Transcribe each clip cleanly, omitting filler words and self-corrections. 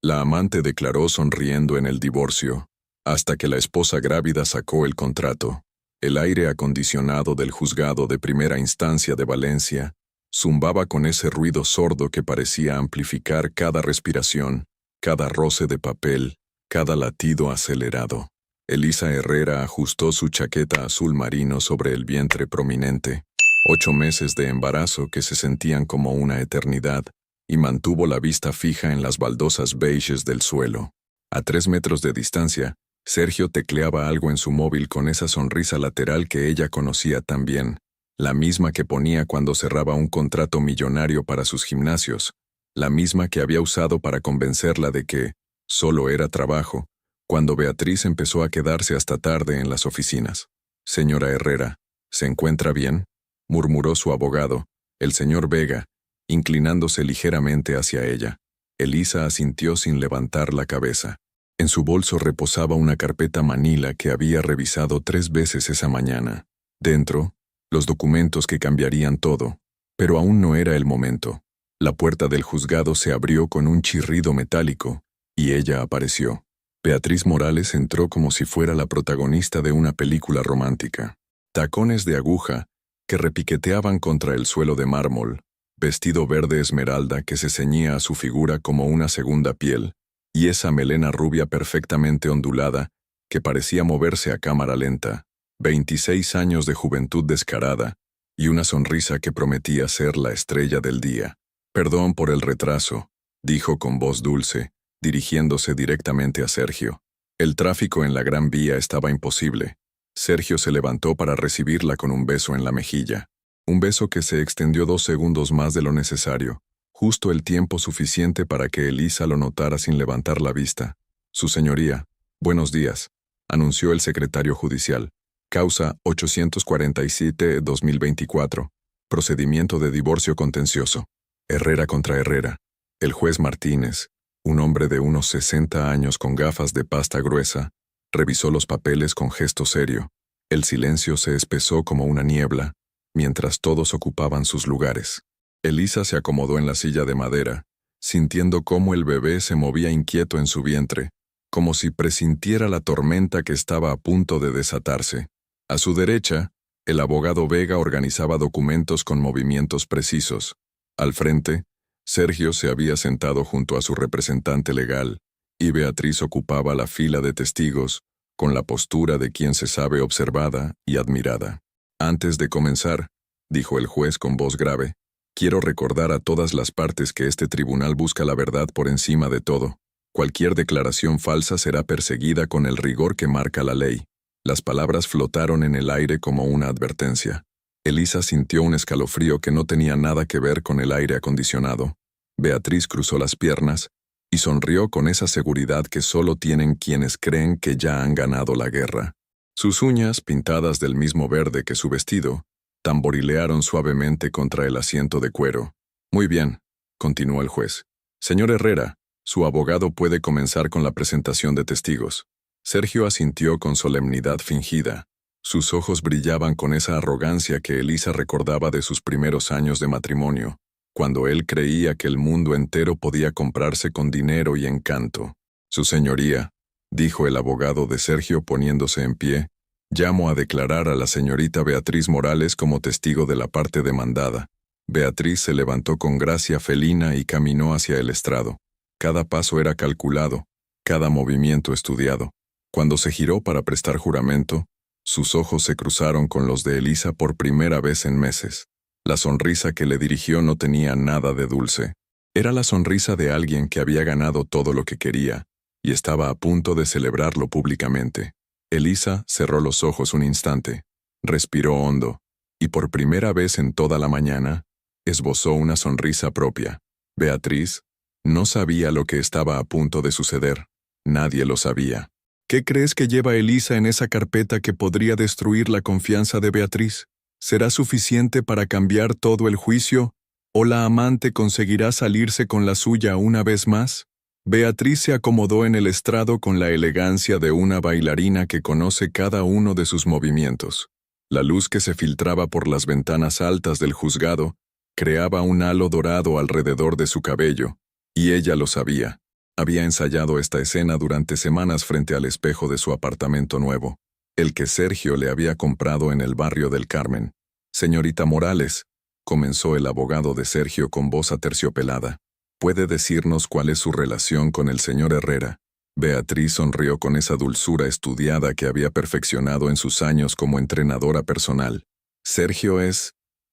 La amante declaró sonriendo en el divorcio, hasta que la esposa grávida sacó el contrato. El aire acondicionado del juzgado de primera instancia de Valencia zumbaba con ese ruido sordo que parecía amplificar cada respiración, cada roce de papel, cada latido acelerado. Elisa Herrera ajustó su chaqueta azul marino sobre el vientre prominente, 8 meses de embarazo que se sentían como una eternidad, y mantuvo la vista fija en las baldosas beiges del suelo. A 3 metros de distancia, Sergio tecleaba algo en su móvil con esa sonrisa lateral que ella conocía tan bien, la misma que ponía cuando cerraba un contrato millonario para sus gimnasios, la misma que había usado para convencerla de que solo era trabajo, cuando Beatriz empezó a quedarse hasta tarde en las oficinas. «Señora Herrera, ¿se encuentra bien?», murmuró su abogado, el señor Vega, inclinándose ligeramente hacia ella. Elisa asintió sin levantar la cabeza. En su bolso reposaba una carpeta manila que había revisado 3 veces esa mañana. Dentro, los documentos que cambiarían todo, pero aún no era el momento. La puerta del juzgado se abrió con un chirrido metálico, y ella apareció. Beatriz Morales entró como si fuera la protagonista de una película romántica. Tacones de aguja que repiqueteaban contra el suelo de mármol, vestido verde esmeralda que se ceñía a su figura como una segunda piel, y esa melena rubia perfectamente ondulada que parecía moverse a cámara lenta, 26 años de juventud descarada, y una sonrisa que prometía ser la estrella del día. «Perdón por el retraso», dijo con voz dulce, dirigiéndose directamente a Sergio. El tráfico en la Gran Vía estaba imposible. Sergio se levantó para recibirla con un beso en la mejilla. Un beso que se extendió 2 segundos más de lo necesario, justo el tiempo suficiente para que Elisa lo notara sin levantar la vista. «Su señoría, buenos días», anunció el secretario judicial. «Causa 847-2024. Procedimiento de divorcio contencioso. Herrera contra Herrera». El juez Martínez, un hombre de unos 60 años con gafas de pasta gruesa, revisó los papeles con gesto serio. El silencio se espesó como una niebla, mientras todos ocupaban sus lugares. Elisa se acomodó en la silla de madera, sintiendo cómo el bebé se movía inquieto en su vientre, como si presintiera la tormenta que estaba a punto de desatarse. A su derecha, el abogado Vega organizaba documentos con movimientos precisos. Al frente, Sergio se había sentado junto a su representante legal, y Beatriz ocupaba la fila de testigos, con la postura de quien se sabe observada y admirada. «Antes de comenzar», dijo el juez con voz grave, «quiero recordar a todas las partes que este tribunal busca la verdad por encima de todo. Cualquier declaración falsa será perseguida con el rigor que marca la ley». Las palabras flotaron en el aire como una advertencia. Elisa sintió un escalofrío que no tenía nada que ver con el aire acondicionado. Beatriz cruzó las piernas y sonrió con esa seguridad que solo tienen quienes creen que ya han ganado la guerra. Sus uñas, pintadas del mismo verde que su vestido, tamborilearon suavemente contra el asiento de cuero. «Muy bien», continuó el juez. «Señor Herrera, su abogado puede comenzar con la presentación de testigos». Sergio asintió con solemnidad fingida. Sus ojos brillaban con esa arrogancia que Elisa recordaba de sus primeros años de matrimonio, cuando él creía que el mundo entero podía comprarse con dinero y encanto. «Su señoría», dijo el abogado de Sergio poniéndose en pie, «llamo a declarar a la señorita Beatriz Morales como testigo de la parte demandada». Beatriz se levantó con gracia felina y caminó hacia el estrado. Cada paso era calculado, cada movimiento estudiado. Cuando se giró para prestar juramento, sus ojos se cruzaron con los de Elisa por primera vez en meses. La sonrisa que le dirigió no tenía nada de dulce. Era la sonrisa de alguien que había ganado todo lo que quería, y estaba a punto de celebrarlo públicamente. Elisa cerró los ojos un instante, respiró hondo, y por primera vez en toda la mañana, esbozó una sonrisa propia. Beatriz no sabía lo que estaba a punto de suceder. Nadie lo sabía. ¿Qué crees que lleva Elisa en esa carpeta que podría destruir la confianza de Beatriz? ¿Será suficiente para cambiar todo el juicio? ¿O la amante conseguirá salirse con la suya una vez más? Beatriz se acomodó en el estrado con la elegancia de una bailarina que conoce cada uno de sus movimientos. La luz que se filtraba por las ventanas altas del juzgado creaba un halo dorado alrededor de su cabello, y ella lo sabía. Había ensayado esta escena durante semanas frente al espejo de su apartamento nuevo, el que Sergio le había comprado en el barrio del Carmen. «Señorita Morales», comenzó el abogado de Sergio con voz aterciopelada, «¿puede decirnos cuál es su relación con el señor Herrera?» Beatriz sonrió con esa dulzura estudiada que había perfeccionado en sus años como entrenadora personal. «Sergio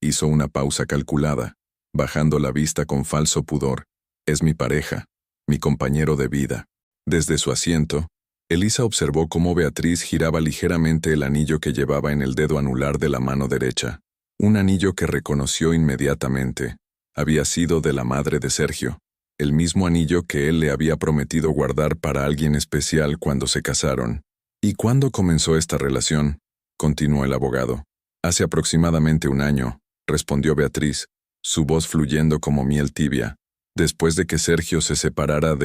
hizo una pausa calculada, bajando la vista con falso pudor. «Es mi pareja, mi compañero de vida». Desde su asiento, Elisa observó cómo Beatriz giraba ligeramente el anillo que llevaba en el dedo anular de la mano derecha. Un anillo que reconoció inmediatamente. Había sido de la madre de Sergio, el mismo anillo que él le había prometido guardar para alguien especial cuando se casaron. «¿Y cuándo comenzó esta relación?», continuó el abogado. «Hace aproximadamente un año», respondió Beatriz, su voz fluyendo como miel tibia. «Después de que Sergio se separara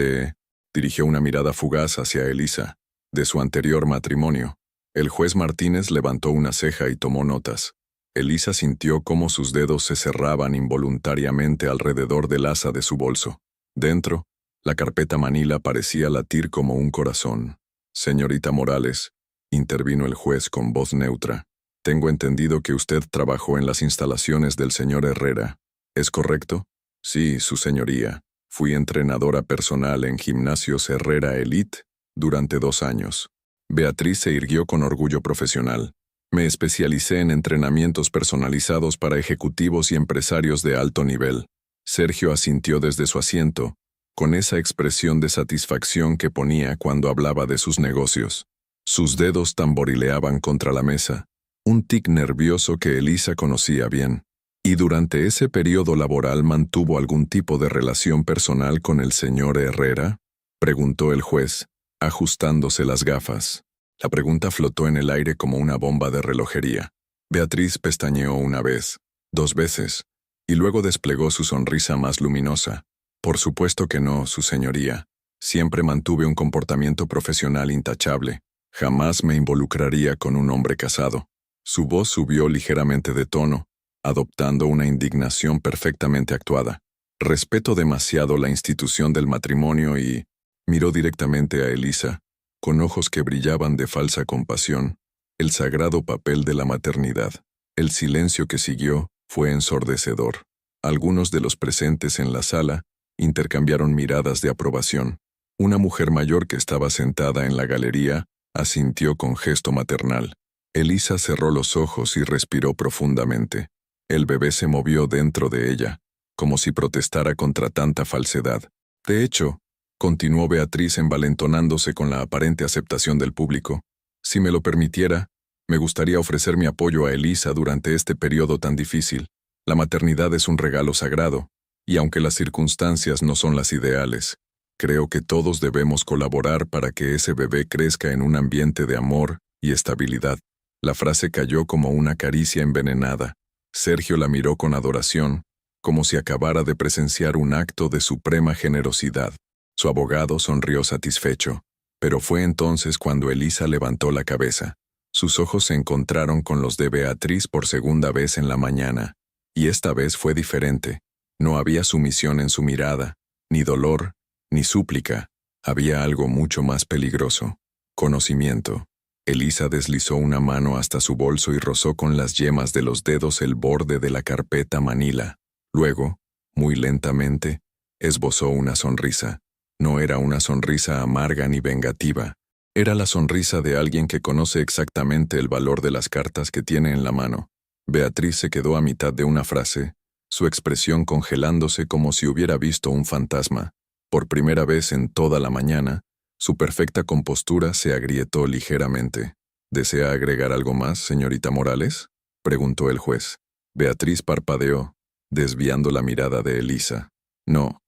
dirigió una mirada fugaz hacia Elisa, de su anterior matrimonio. El juez Martínez levantó una ceja y tomó notas. Elisa sintió cómo sus dedos se cerraban involuntariamente alrededor del asa de su bolso. Dentro, la carpeta manila parecía latir como un corazón. «Señorita Morales», intervino el juez con voz neutra, «tengo entendido que usted trabajó en las instalaciones del señor Herrera. ¿Es correcto?» «Sí, su señoría. Fui entrenadora personal en Gimnasios Herrera Elite durante 2 años». Beatriz se irguió con orgullo profesional. «Me especialicé en entrenamientos personalizados para ejecutivos y empresarios de alto nivel». Sergio asintió desde su asiento, con esa expresión de satisfacción que ponía cuando hablaba de sus negocios. Sus dedos tamborileaban contra la mesa, un tic nervioso que Elisa conocía bien. «¿Y durante ese periodo laboral mantuvo algún tipo de relación personal con el señor Herrera?», preguntó el juez, ajustándose las gafas. La pregunta flotó en el aire como una bomba de relojería. Beatriz pestañeó una vez, 2 veces, y luego desplegó su sonrisa más luminosa. «Por supuesto que no, su señoría. Siempre mantuve un comportamiento profesional intachable. Jamás me involucraría con un hombre casado». Su voz subió ligeramente de tono, adoptando una indignación perfectamente actuada. «Respeto demasiado la institución del matrimonio y...» Miró directamente a Elisa, con ojos que brillaban de falsa compasión, el sagrado papel de la maternidad. El silencio que siguió fue ensordecedor. Algunos de los presentes en la sala intercambiaron miradas de aprobación. Una mujer mayor que estaba sentada en la galería asintió con gesto maternal. Elisa cerró los ojos y respiró profundamente. El bebé se movió dentro de ella, como si protestara contra tanta falsedad. «De hecho», continuó Beatriz envalentonándose con la aparente aceptación del público, «si me lo permitiera, me gustaría ofrecer mi apoyo a Elisa durante este periodo tan difícil. La maternidad es un regalo sagrado, y aunque las circunstancias no son las ideales, creo que todos debemos colaborar para que ese bebé crezca en un ambiente de amor y estabilidad». La frase cayó como una caricia envenenada. Sergio la miró con adoración, como si acabara de presenciar un acto de suprema generosidad. Su abogado sonrió satisfecho, pero fue entonces cuando Elisa levantó la cabeza. Sus ojos se encontraron con los de Beatriz por segunda vez en la mañana, y esta vez fue diferente. No había sumisión en su mirada, ni dolor, ni súplica. Había algo mucho más peligroso: conocimiento. Elisa deslizó una mano hasta su bolso y rozó con las yemas de los dedos el borde de la carpeta manila. Luego, muy lentamente, esbozó una sonrisa. No era una sonrisa amarga ni vengativa. Era la sonrisa de alguien que conoce exactamente el valor de las cartas que tiene en la mano. Beatriz se quedó a mitad de una frase, su expresión congelándose como si hubiera visto un fantasma. Por primera vez en toda la mañana, su perfecta compostura se agrietó ligeramente. «¿Desea agregar algo más, señorita Morales?», preguntó el juez. Beatriz parpadeó, desviando la mirada de Elisa. «No,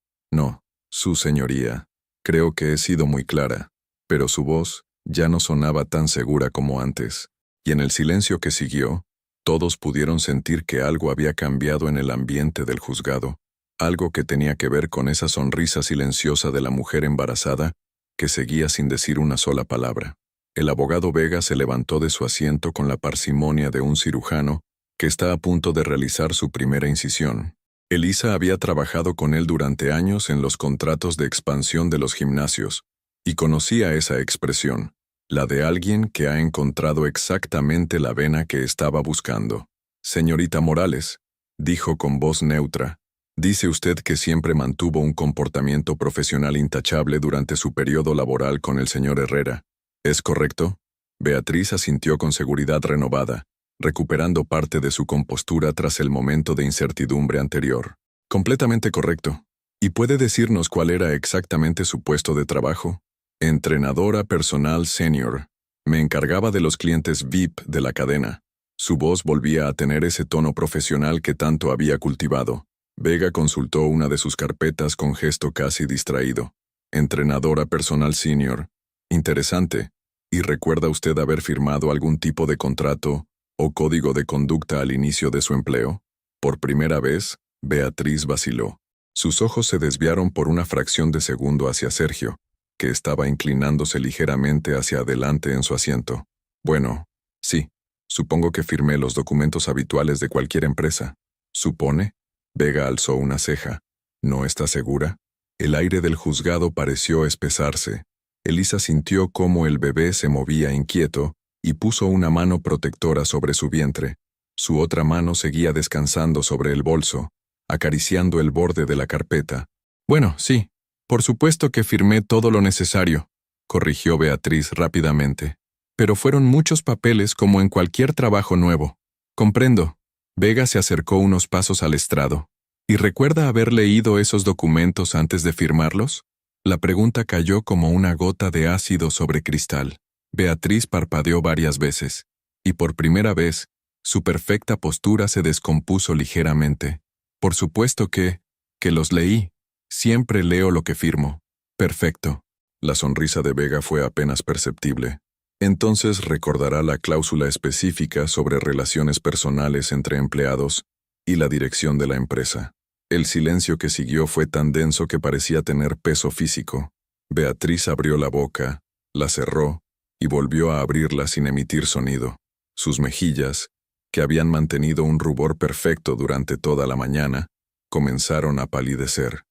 su señoría. Creo que he sido muy clara». Pero su voz ya no sonaba tan segura como antes, y en el silencio que siguió, todos pudieron sentir que algo había cambiado en el ambiente del juzgado, algo que tenía que ver con esa sonrisa silenciosa de la mujer embarazada que seguía sin decir una sola palabra. El abogado Vega se levantó de su asiento con la parsimonia de un cirujano que está a punto de realizar su primera incisión. Elisa había trabajado con él durante años en los contratos de expansión de los gimnasios, y conocía esa expresión, la de alguien que ha encontrado exactamente la vena que estaba buscando. Señorita Morales, dijo con voz neutra, dice usted que siempre mantuvo un comportamiento profesional intachable durante su periodo laboral con el señor Herrera. ¿Es correcto? Beatriz asintió con seguridad renovada, recuperando parte de su compostura tras el momento de incertidumbre anterior. Completamente correcto. ¿Y puede decirnos cuál era exactamente su puesto de trabajo? Entrenadora personal senior. Me encargaba de los clientes VIP de la cadena. Su voz volvía a tener ese tono profesional que tanto había cultivado. Vega consultó una de sus carpetas con gesto casi distraído. Entrenadora personal senior. Interesante. ¿Y recuerda usted haber firmado algún tipo de contrato o código de conducta al inicio de su empleo? Por primera vez, Beatriz vaciló. Sus ojos se desviaron por una fracción de segundo hacia Sergio, que estaba inclinándose ligeramente hacia adelante en su asiento. Bueno, sí, supongo que firmé los documentos habituales de cualquier empresa. ¿Supone? Vega alzó una ceja. ¿No está segura? El aire del juzgado pareció espesarse. Elisa sintió cómo el bebé se movía inquieto y puso una mano protectora sobre su vientre. Su otra mano seguía descansando sobre el bolso, acariciando el borde de la carpeta. Bueno, sí, por supuesto que firmé todo lo necesario, corrigió Beatriz rápidamente. Pero fueron muchos papeles como en cualquier trabajo nuevo. Comprendo. Vega se acercó unos pasos al estrado. ¿Y recuerda haber leído esos documentos antes de firmarlos? La pregunta cayó como una gota de ácido sobre cristal. Beatriz parpadeó varias veces, y por primera vez, su perfecta postura se descompuso ligeramente. Por supuesto que los leí. Siempre leo lo que firmo. Perfecto. La sonrisa de Vega fue apenas perceptible. Entonces recordará la cláusula específica sobre relaciones personales entre empleados y la dirección de la empresa. El silencio que siguió fue tan denso que parecía tener peso físico. Beatriz abrió la boca, la cerró y volvió a abrirla sin emitir sonido. Sus mejillas, que habían mantenido un rubor perfecto durante toda la mañana, comenzaron a palidecer.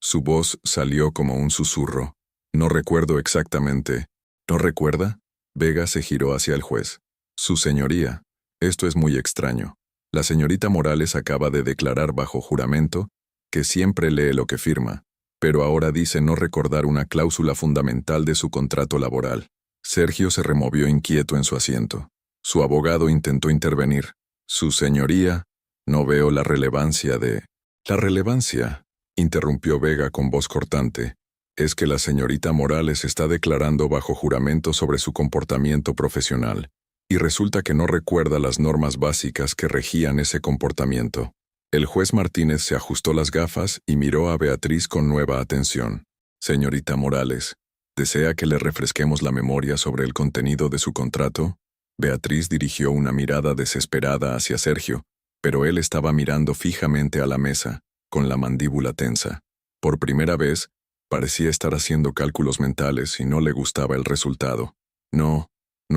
Su voz salió como un susurro. No recuerdo exactamente. ¿No recuerda? Vega se giró hacia el juez. Su señoría, esto es muy extraño. La señorita Morales acaba de declarar bajo juramento que siempre lee lo que firma, pero ahora dice no recordar una cláusula fundamental de su contrato laboral. Sergio se removió inquieto en su asiento. Su abogado intentó intervenir. Su señoría, no veo la relevancia de... La relevancia, interrumpió Vega con voz cortante, es que la señorita Morales está declarando bajo juramento sobre su comportamiento profesional, y resulta que no recuerda las normas básicas que regían ese comportamiento. El juez Martínez se ajustó las gafas y miró a Beatriz con nueva atención. Señorita Morales, ¿desea que le refresquemos la memoria sobre el contenido de su contrato? Beatriz dirigió una mirada desesperada hacia Sergio, pero él estaba mirando fijamente a la mesa, con la mandíbula tensa. Por primera vez, parecía estar haciendo cálculos mentales y no le gustaba el resultado. No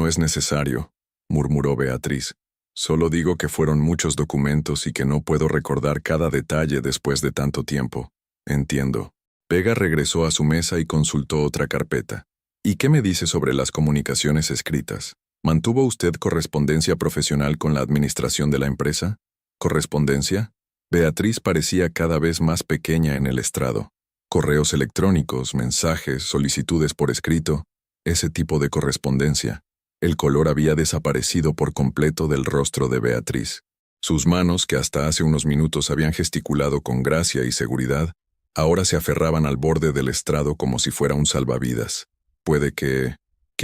es necesario, murmuró Beatriz. Solo digo que fueron muchos documentos y que no puedo recordar cada detalle después de tanto tiempo. Entiendo. Vega regresó a su mesa y consultó otra carpeta. ¿Y qué me dice sobre las comunicaciones escritas? ¿Mantuvo usted correspondencia profesional con la administración de la empresa? ¿Correspondencia? Beatriz parecía cada vez más pequeña en el estrado. Correos electrónicos, mensajes, solicitudes por escrito, ese tipo de correspondencia. El color había desaparecido por completo del rostro de Beatriz. Sus manos, que hasta hace unos minutos habían gesticulado con gracia y seguridad, ahora se aferraban al borde del estrado como si fuera un salvavidas. Puede que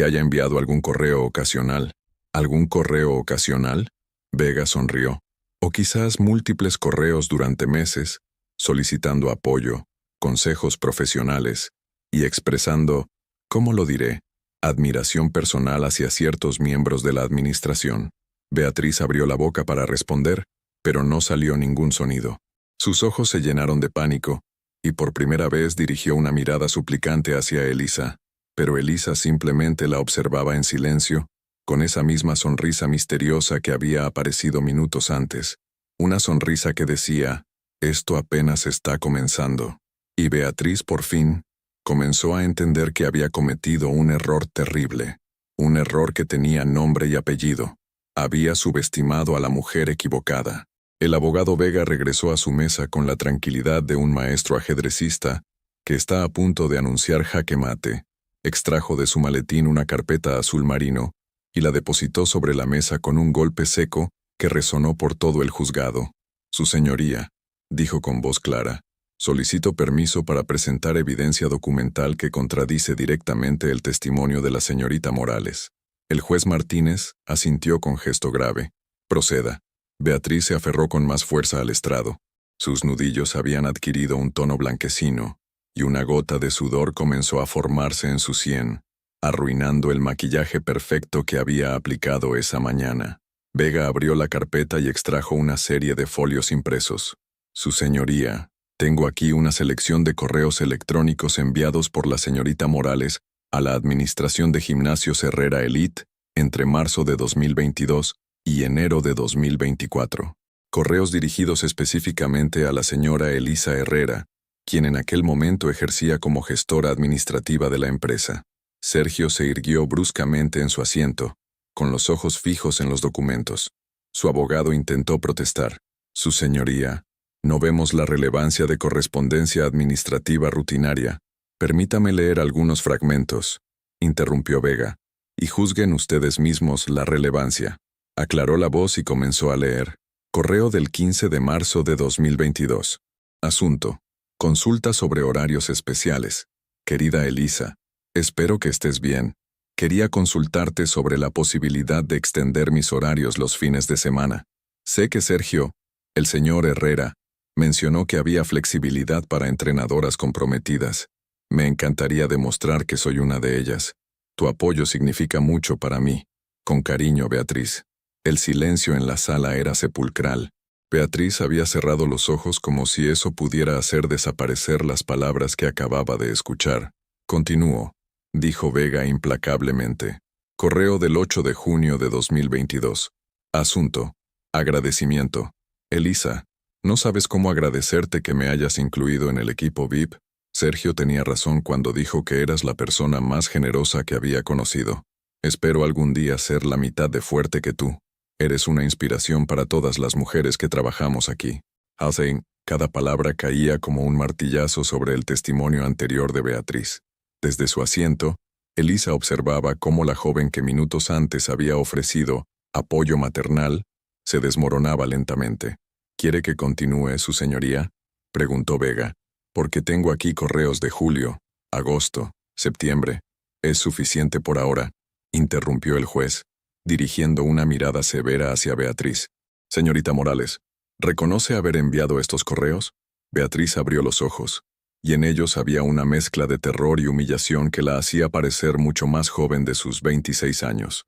haya enviado algún correo ocasional. ¿Algún correo ocasional? Vega sonrió. O quizás múltiples correos durante meses, solicitando apoyo, consejos profesionales y expresando, ¿cómo lo diré?, admiración personal hacia ciertos miembros de la administración. Beatriz abrió la boca para responder, pero no salió ningún sonido. Sus ojos se llenaron de pánico, y por primera vez dirigió una mirada suplicante hacia Elisa, pero Elisa simplemente la observaba en silencio, con esa misma sonrisa misteriosa que había aparecido minutos antes, una sonrisa que decía, Esto apenas está comenzando. Y Beatriz por fin comenzó a entender que había cometido un error terrible. Un error que tenía nombre y apellido. Había subestimado a la mujer equivocada. El abogado Vega regresó a su mesa con la tranquilidad de un maestro ajedrecista que está a punto de anunciar jaque mate. Extrajo de su maletín una carpeta azul marino y la depositó sobre la mesa con un golpe seco que resonó por todo el juzgado. Su señoría, dijo con voz clara, solicito permiso para presentar evidencia documental que contradice directamente el testimonio de la señorita Morales. El juez Martínez asintió con gesto grave. Proceda. Beatriz se aferró con más fuerza al estrado. Sus nudillos habían adquirido un tono blanquecino, y una gota de sudor comenzó a formarse en su sien, arruinando el maquillaje perfecto que había aplicado esa mañana. Vega abrió la carpeta y extrajo una serie de folios impresos. Su señoría, tengo aquí una selección de correos electrónicos enviados por la señorita Morales a la Administración de Gimnasios Herrera Elite entre marzo de 2022 y enero de 2024. Correos dirigidos específicamente a la señora Elisa Herrera, quien en aquel momento ejercía como gestora administrativa de la empresa. Sergio se irguió bruscamente en su asiento, con los ojos fijos en los documentos. Su abogado intentó protestar. Su señoría, no vemos la relevancia de correspondencia administrativa rutinaria. Permítame leer algunos fragmentos, interrumpió Vega, y juzguen ustedes mismos la relevancia. Aclaró la voz y comenzó a leer. Correo del 15 de marzo de 2022. Asunto. Consulta sobre horarios especiales. Querida Elisa, espero que estés bien. Quería consultarte sobre la posibilidad de extender mis horarios los fines de semana. Sé que Sergio, el señor Herrera, mencionó que había flexibilidad para entrenadoras comprometidas. Me encantaría demostrar que soy una de ellas. Tu apoyo significa mucho para mí. Con cariño, Beatriz. El silencio en la sala era sepulcral. Beatriz había cerrado los ojos como si eso pudiera hacer desaparecer las palabras que acababa de escuchar. Continuó, dijo Vega implacablemente. Correo del 8 de junio de 2022. Asunto. Agradecimiento. Elisa, ¿no sabes cómo agradecerte que me hayas incluido en el equipo VIP? Sergio tenía razón cuando dijo que eras la persona más generosa que había conocido. Espero algún día ser la mitad de fuerte que tú. Eres una inspiración para todas las mujeres que trabajamos aquí. Hussein, cada palabra caía como un martillazo sobre el testimonio anterior de Beatriz. Desde su asiento, Elisa observaba cómo la joven que minutos antes había ofrecido apoyo maternal se desmoronaba lentamente. ¿Quiere que continúe, su señoría?, preguntó Vega. Porque tengo aquí correos de julio, agosto, septiembre. Es suficiente por ahora, interrumpió el juez, dirigiendo una mirada severa hacia Beatriz. Señorita Morales, ¿reconoce haber enviado estos correos? Beatriz abrió los ojos, y en ellos había una mezcla de terror y humillación que la hacía parecer mucho más joven de sus 26 años.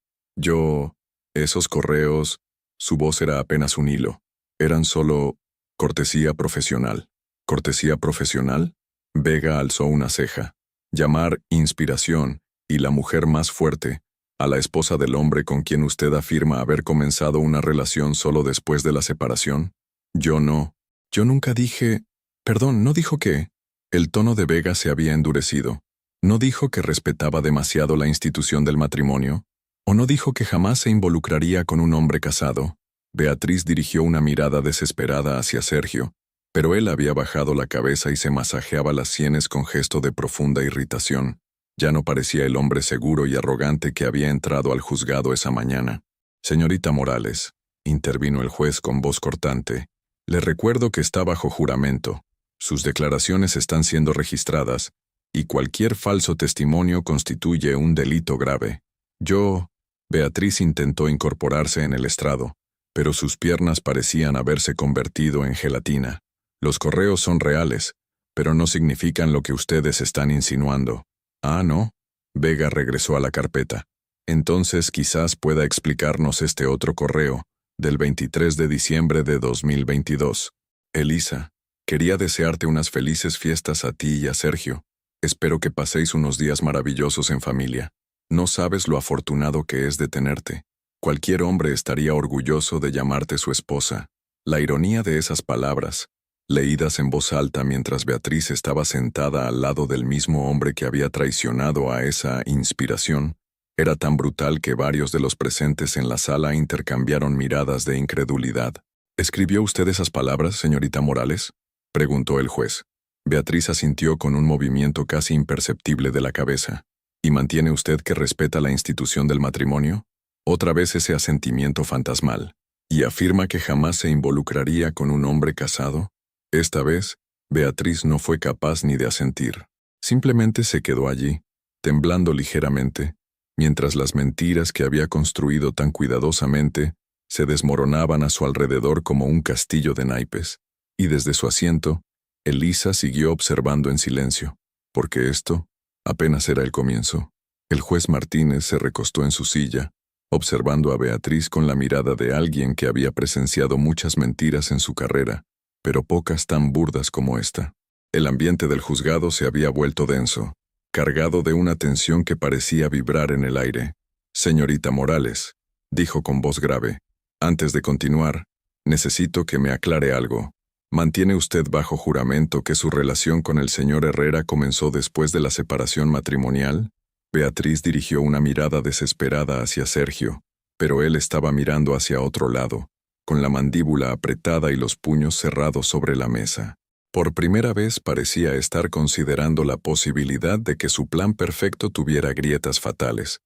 Esos correos, su voz era apenas un hilo. Eran solo cortesía profesional. ¿Cortesía profesional? Vega alzó una ceja. Llamar inspiración y la mujer más fuerte a la esposa del hombre con quien usted afirma haber comenzado una relación solo después de la separación. Yo nunca dije... Perdón, ¿no dijo qué? El tono de Vega se había endurecido. ¿No dijo que respetaba demasiado la institución del matrimonio? ¿O no dijo que jamás se involucraría con un hombre casado? Beatriz dirigió una mirada desesperada hacia Sergio, pero él había bajado la cabeza y se masajeaba las sienes con gesto de profunda irritación. Ya no parecía el hombre seguro y arrogante que había entrado al juzgado esa mañana. Señorita Morales, intervino el juez con voz cortante, le recuerdo que está bajo juramento. Sus declaraciones están siendo registradas, y cualquier falso testimonio constituye un delito grave. Beatriz intentó incorporarse en el estrado, pero sus piernas parecían haberse convertido en gelatina. Los correos son reales, pero no significan lo que ustedes están insinuando. Ah, ¿no? Vega regresó a la carpeta. Entonces quizás pueda explicarnos este otro correo, del 23 de diciembre de 2022. Elisa, quería desearte unas felices fiestas a ti y a Sergio. Espero que paséis unos días maravillosos en familia. No sabes lo afortunado que es de tenerte. Cualquier hombre estaría orgulloso de llamarte su esposa. La ironía de esas palabras, leídas en voz alta mientras Beatriz estaba sentada al lado del mismo hombre que había traicionado a esa inspiración, era tan brutal que varios de los presentes en la sala intercambiaron miradas de incredulidad. ¿Escribió usted esas palabras, señorita Morales?, preguntó el juez. Beatriz asintió con un movimiento casi imperceptible de la cabeza. ¿Y mantiene usted que respeta la institución del matrimonio? Otra vez ese asentimiento fantasmal. ¿Y afirma que jamás se involucraría con un hombre casado? Esta vez, Beatriz no fue capaz ni de asentir. Simplemente se quedó allí, temblando ligeramente, mientras las mentiras que había construido tan cuidadosamente se desmoronaban a su alrededor como un castillo de naipes. Y desde su asiento, Elisa siguió observando en silencio, porque esto apenas era el comienzo. El juez Martínez se recostó en su silla, observando a Beatriz con la mirada de alguien que había presenciado muchas mentiras en su carrera, pero pocas tan burdas como esta. El ambiente del juzgado se había vuelto denso, cargado de una tensión que parecía vibrar en el aire. «Señorita Morales», dijo con voz grave, «antes de continuar, necesito que me aclare algo. ¿Mantiene usted bajo juramento que su relación con el señor Herrera comenzó después de la separación matrimonial?» Beatriz dirigió una mirada desesperada hacia Sergio, pero él estaba mirando hacia otro lado, con la mandíbula apretada y los puños cerrados sobre la mesa. Por primera vez parecía estar considerando la posibilidad de que su plan perfecto tuviera grietas fatales.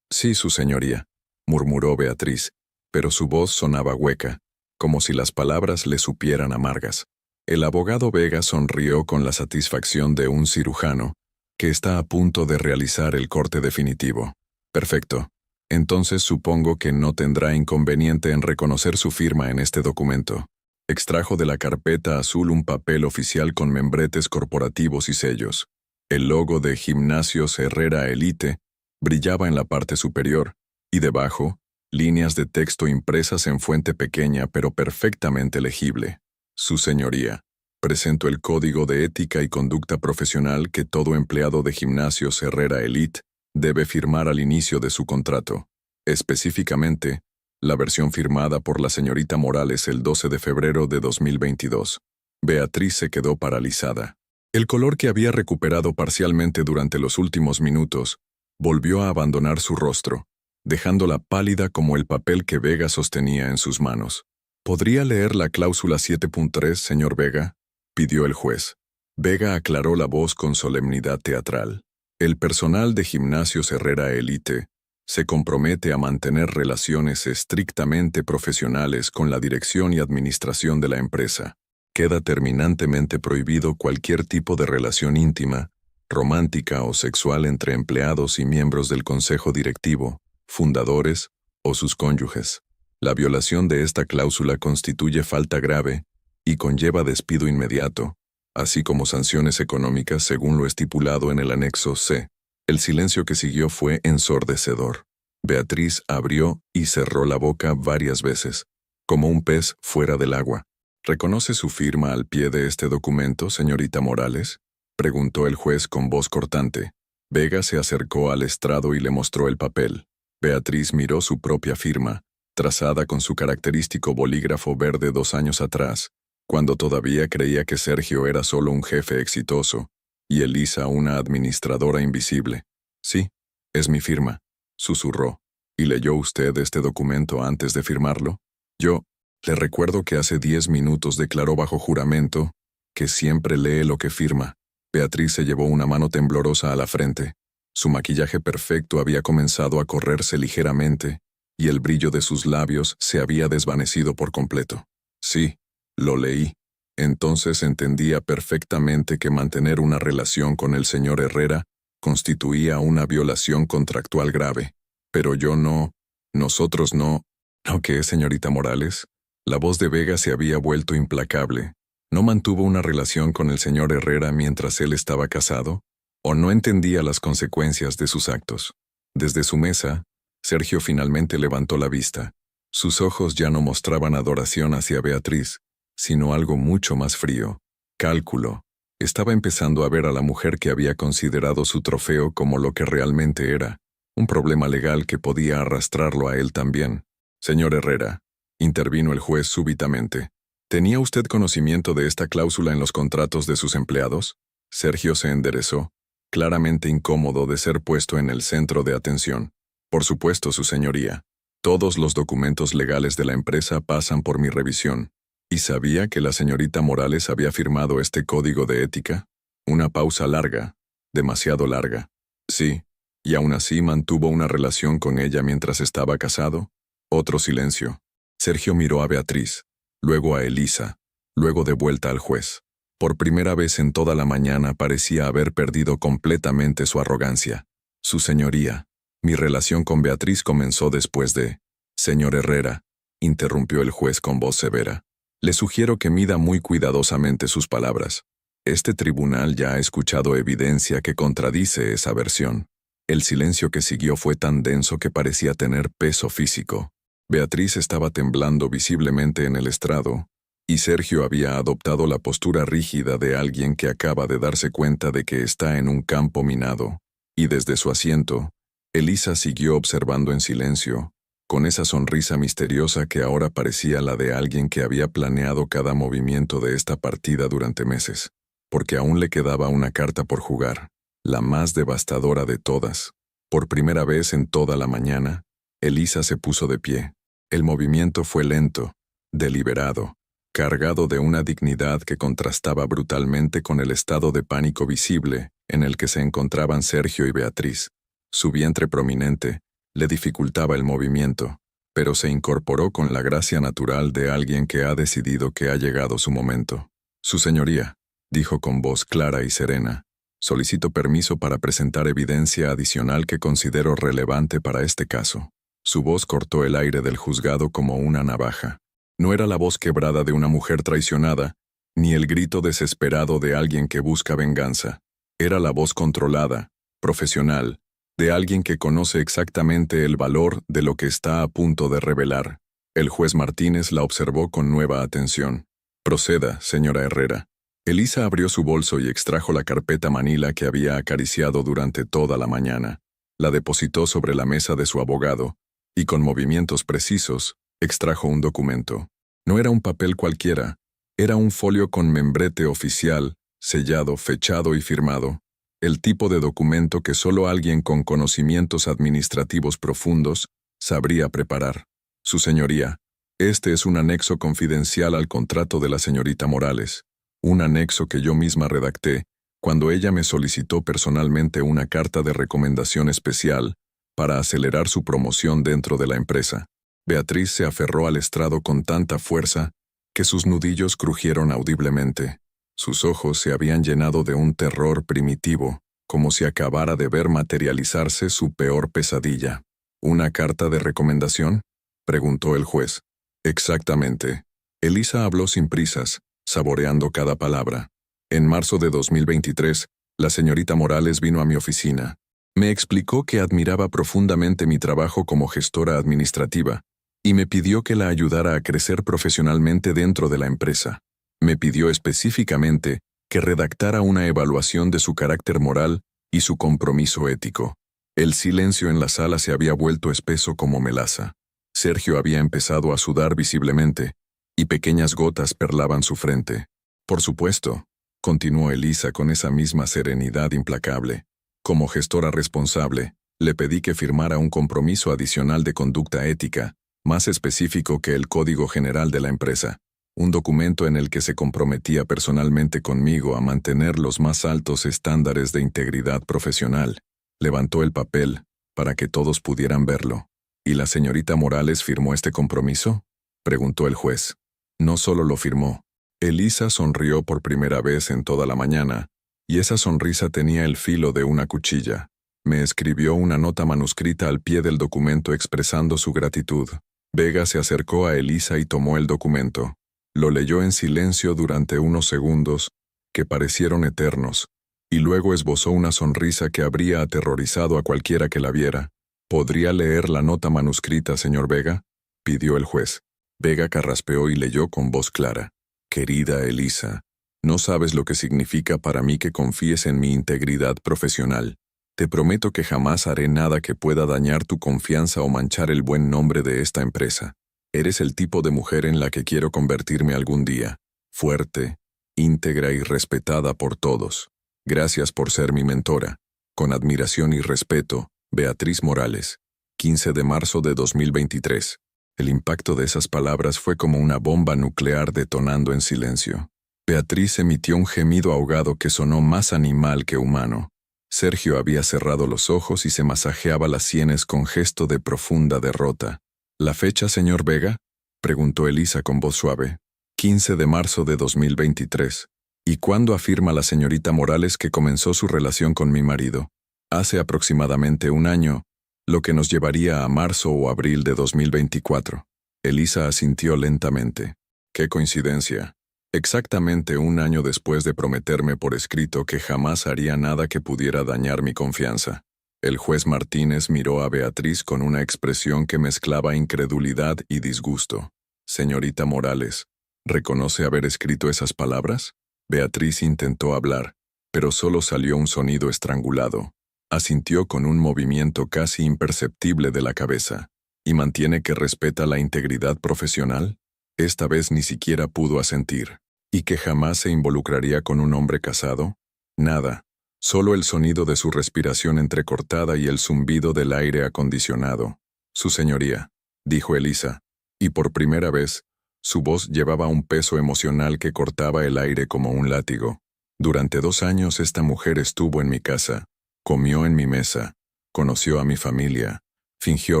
Sí, su señoría», murmuró Beatriz, pero su voz sonaba hueca, como si las palabras le supieran amargas. El abogado Vega sonrió con la satisfacción de un cirujano que está a punto de realizar el corte definitivo. «Perfecto. Entonces supongo que no tendrá inconveniente en reconocer su firma en este documento». Extrajo de la carpeta azul un papel oficial con membretes corporativos y sellos. El logo de Gimnasios Herrera Elite brillaba en la parte superior, y debajo, líneas de texto impresas en fuente pequeña pero perfectamente legible. «Su señoría, presento el Código de Ética y Conducta Profesional que todo empleado de Gimnasios Herrera Elite debe firmar al inicio de su contrato. Específicamente, la versión firmada por la señorita Morales el 12 de febrero de 2022. Beatriz se quedó paralizada. El color que había recuperado parcialmente durante los últimos minutos volvió a abandonar su rostro, dejándola pálida como el papel que Vega sostenía en sus manos. «¿Podría leer la cláusula 7.3, señor Vega?», pidió el juez. Vega aclaró la voz con solemnidad teatral. «El personal de Gimnasios Herrera Elite se compromete a mantener relaciones estrictamente profesionales con la dirección y administración de la empresa. Queda terminantemente prohibido cualquier tipo de relación íntima, romántica o sexual entre empleados y miembros del consejo directivo, fundadores o sus cónyuges. La violación de esta cláusula constituye falta grave y conlleva despido inmediato, así como sanciones económicas según lo estipulado en el anexo C». El silencio que siguió fue ensordecedor. Beatriz abrió y cerró la boca varias veces, como un pez fuera del agua. «¿Reconoce su firma al pie de este documento, señorita Morales?», preguntó el juez con voz cortante. Vega se acercó al estrado y le mostró el papel. Beatriz miró su propia firma, trazada con su característico bolígrafo verde 2 años atrás, cuando todavía creía que Sergio era solo un jefe exitoso y Elisa una administradora invisible. «Sí, es mi firma», susurró. «¿Y leyó usted este documento antes de firmarlo?». «Yo le recuerdo que hace 10 minutos declaró bajo juramento que siempre lee lo que firma». Beatriz se llevó una mano temblorosa a la frente. Su maquillaje perfecto había comenzado a correrse ligeramente, y el brillo de sus labios se había desvanecido por completo. «Sí, lo leí». Entonces entendía perfectamente que mantener una relación con el señor Herrera constituía una violación contractual grave. «Pero yo no, nosotros no». «¿No qué, señorita Morales?». La voz de Vega se había vuelto implacable. ¿No mantuvo una relación con el señor Herrera mientras él estaba casado? ¿O no entendía las consecuencias de sus actos? Desde su mesa, Sergio finalmente levantó la vista. Sus ojos ya no mostraban adoración hacia Beatriz, sino algo mucho más frío. Cálculo. Estaba empezando a ver a la mujer que había considerado su trofeo como lo que realmente era, un problema legal que podía arrastrarlo a él también. «Señor Herrera», intervino el juez súbitamente, ¿Tenía usted conocimiento de esta cláusula en los contratos de sus empleados? Sergio se enderezó, claramente incómodo de ser puesto en el centro de atención. Por supuesto, su señoría. Todos los documentos legales de la empresa pasan por mi revisión. ¿Y sabía que la señorita Morales había firmado este código de ética? Una pausa larga, demasiado larga. Sí, y aún así mantuvo una relación con ella mientras estaba casado. Otro silencio. Sergio miró a Beatriz, luego a Elisa, luego de vuelta al juez. Por primera vez en toda la mañana parecía haber perdido completamente su arrogancia. Su señoría, mi relación con Beatriz comenzó después de... Señor Herrera, interrumpió el juez con voz severa. Le sugiero que mida muy cuidadosamente sus palabras. Este tribunal ya ha escuchado evidencia que contradice esa versión. El silencio que siguió fue tan denso que parecía tener peso físico. Beatriz estaba temblando visiblemente en el estrado, y Sergio había adoptado la postura rígida de alguien que acaba de darse cuenta de que está en un campo minado, y desde su asiento, Elisa siguió observando en silencio, con esa sonrisa misteriosa que ahora parecía la de alguien que había planeado cada movimiento de esta partida durante meses, porque aún le quedaba una carta por jugar, la más devastadora de todas. Por primera vez en toda la mañana, Elisa se puso de pie. El movimiento fue lento, deliberado, cargado de una dignidad que contrastaba brutalmente con el estado de pánico visible en el que se encontraban Sergio y Beatriz. Su vientre prominente le dificultaba el movimiento, pero se incorporó con la gracia natural de alguien que ha decidido que ha llegado su momento. Su señoría, dijo con voz clara y serena, solicito permiso para presentar evidencia adicional que considero relevante para este caso. Su voz cortó el aire del juzgado como una navaja. No era la voz quebrada de una mujer traicionada, ni el grito desesperado de alguien que busca venganza. Era la voz controlada, profesional, de alguien que conoce exactamente el valor de lo que está a punto de revelar. El juez Martínez la observó con nueva atención. Proceda, señora Herrera. Elisa abrió su bolso y extrajo la carpeta manila que había acariciado durante toda la mañana. La depositó sobre la mesa de su abogado, y con movimientos precisos, extrajo un documento. No era un papel cualquiera, era un folio con membrete oficial, sellado, fechado y firmado. El tipo de documento que solo alguien con conocimientos administrativos profundos sabría preparar. Su señoría, este es un anexo confidencial al contrato de la señorita Morales, un anexo que yo misma redacté cuando ella me solicitó personalmente una carta de recomendación especial para acelerar su promoción dentro de la empresa. Beatriz se aferró al estrado con tanta fuerza que sus nudillos crujieron audiblemente. Sus ojos se habían llenado de un terror primitivo, como si acabara de ver materializarse su peor pesadilla. ¿Una carta de recomendación?, preguntó el juez. Exactamente. Elisa habló sin prisas, saboreando cada palabra. En marzo de 2023, la señorita Morales vino a mi oficina. Me explicó que admiraba profundamente mi trabajo como gestora administrativa y me pidió que la ayudara a crecer profesionalmente dentro de la empresa. Me pidió específicamente que redactara una evaluación de su carácter moral y su compromiso ético. El silencio en la sala se había vuelto espeso como melaza. Sergio había empezado a sudar visiblemente, y pequeñas gotas perlaban su frente. Por supuesto, continuó Elisa con esa misma serenidad implacable. Como gestora responsable, le pedí que firmara un compromiso adicional de conducta ética, más específico que el Código General de la empresa. Un documento en el que se comprometía personalmente conmigo a mantener los más altos estándares de integridad profesional. Levantó el papel, para que todos pudieran verlo. ¿Y la señorita Morales firmó este compromiso?, preguntó el juez. No solo lo firmó. Elisa sonrió por primera vez en toda la mañana, y esa sonrisa tenía el filo de una cuchilla. Me escribió una nota manuscrita al pie del documento expresando su gratitud. Vega se acercó a Elisa y tomó el documento. Lo leyó en silencio durante unos segundos, que parecieron eternos, y luego esbozó una sonrisa que habría aterrorizado a cualquiera que la viera. ¿Podría leer la nota manuscrita, señor Vega?, pidió el juez. Vega carraspeó y leyó con voz clara. Querida Elisa, no sabes lo que significa para mí que confíes en mi integridad profesional. Te prometo que jamás haré nada que pueda dañar tu confianza o manchar el buen nombre de esta empresa. Eres el tipo de mujer en la que quiero convertirme algún día. Fuerte, íntegra y respetada por todos. Gracias por ser mi mentora. Con admiración y respeto, Beatriz Morales. 15 de marzo de 2023. El impacto de esas palabras fue como una bomba nuclear detonando en silencio. Beatriz emitió un gemido ahogado que sonó más animal que humano. Sergio había cerrado los ojos y se masajeaba las sienes con gesto de profunda derrota. ¿La fecha, señor Vega?, preguntó Elisa con voz suave. 15 de marzo de 2023. ¿Y cuándo afirma la señorita Morales que comenzó su relación con mi marido? Hace aproximadamente un año, lo que nos llevaría a marzo o abril de 2024. Elisa asintió lentamente. ¡Qué coincidencia! Exactamente un año después de prometerme por escrito que jamás haría nada que pudiera dañar mi confianza. El juez Martínez miró a Beatriz con una expresión que mezclaba incredulidad y disgusto. Señorita Morales, ¿reconoce haber escrito esas palabras? Beatriz intentó hablar, pero solo salió un sonido estrangulado. Asintió con un movimiento casi imperceptible de la cabeza. ¿Y mantiene que respeta la integridad profesional? Esta vez ni siquiera pudo asentir. ¿Y que jamás se involucraría con un hombre casado? Nada. Solo el sonido de su respiración entrecortada y el zumbido del aire acondicionado. Su señoría, dijo Elisa, y por primera vez, su voz llevaba un peso emocional que cortaba el aire como un látigo. Durante 2 años esta mujer estuvo en mi casa, comió en mi mesa, conoció a mi familia, fingió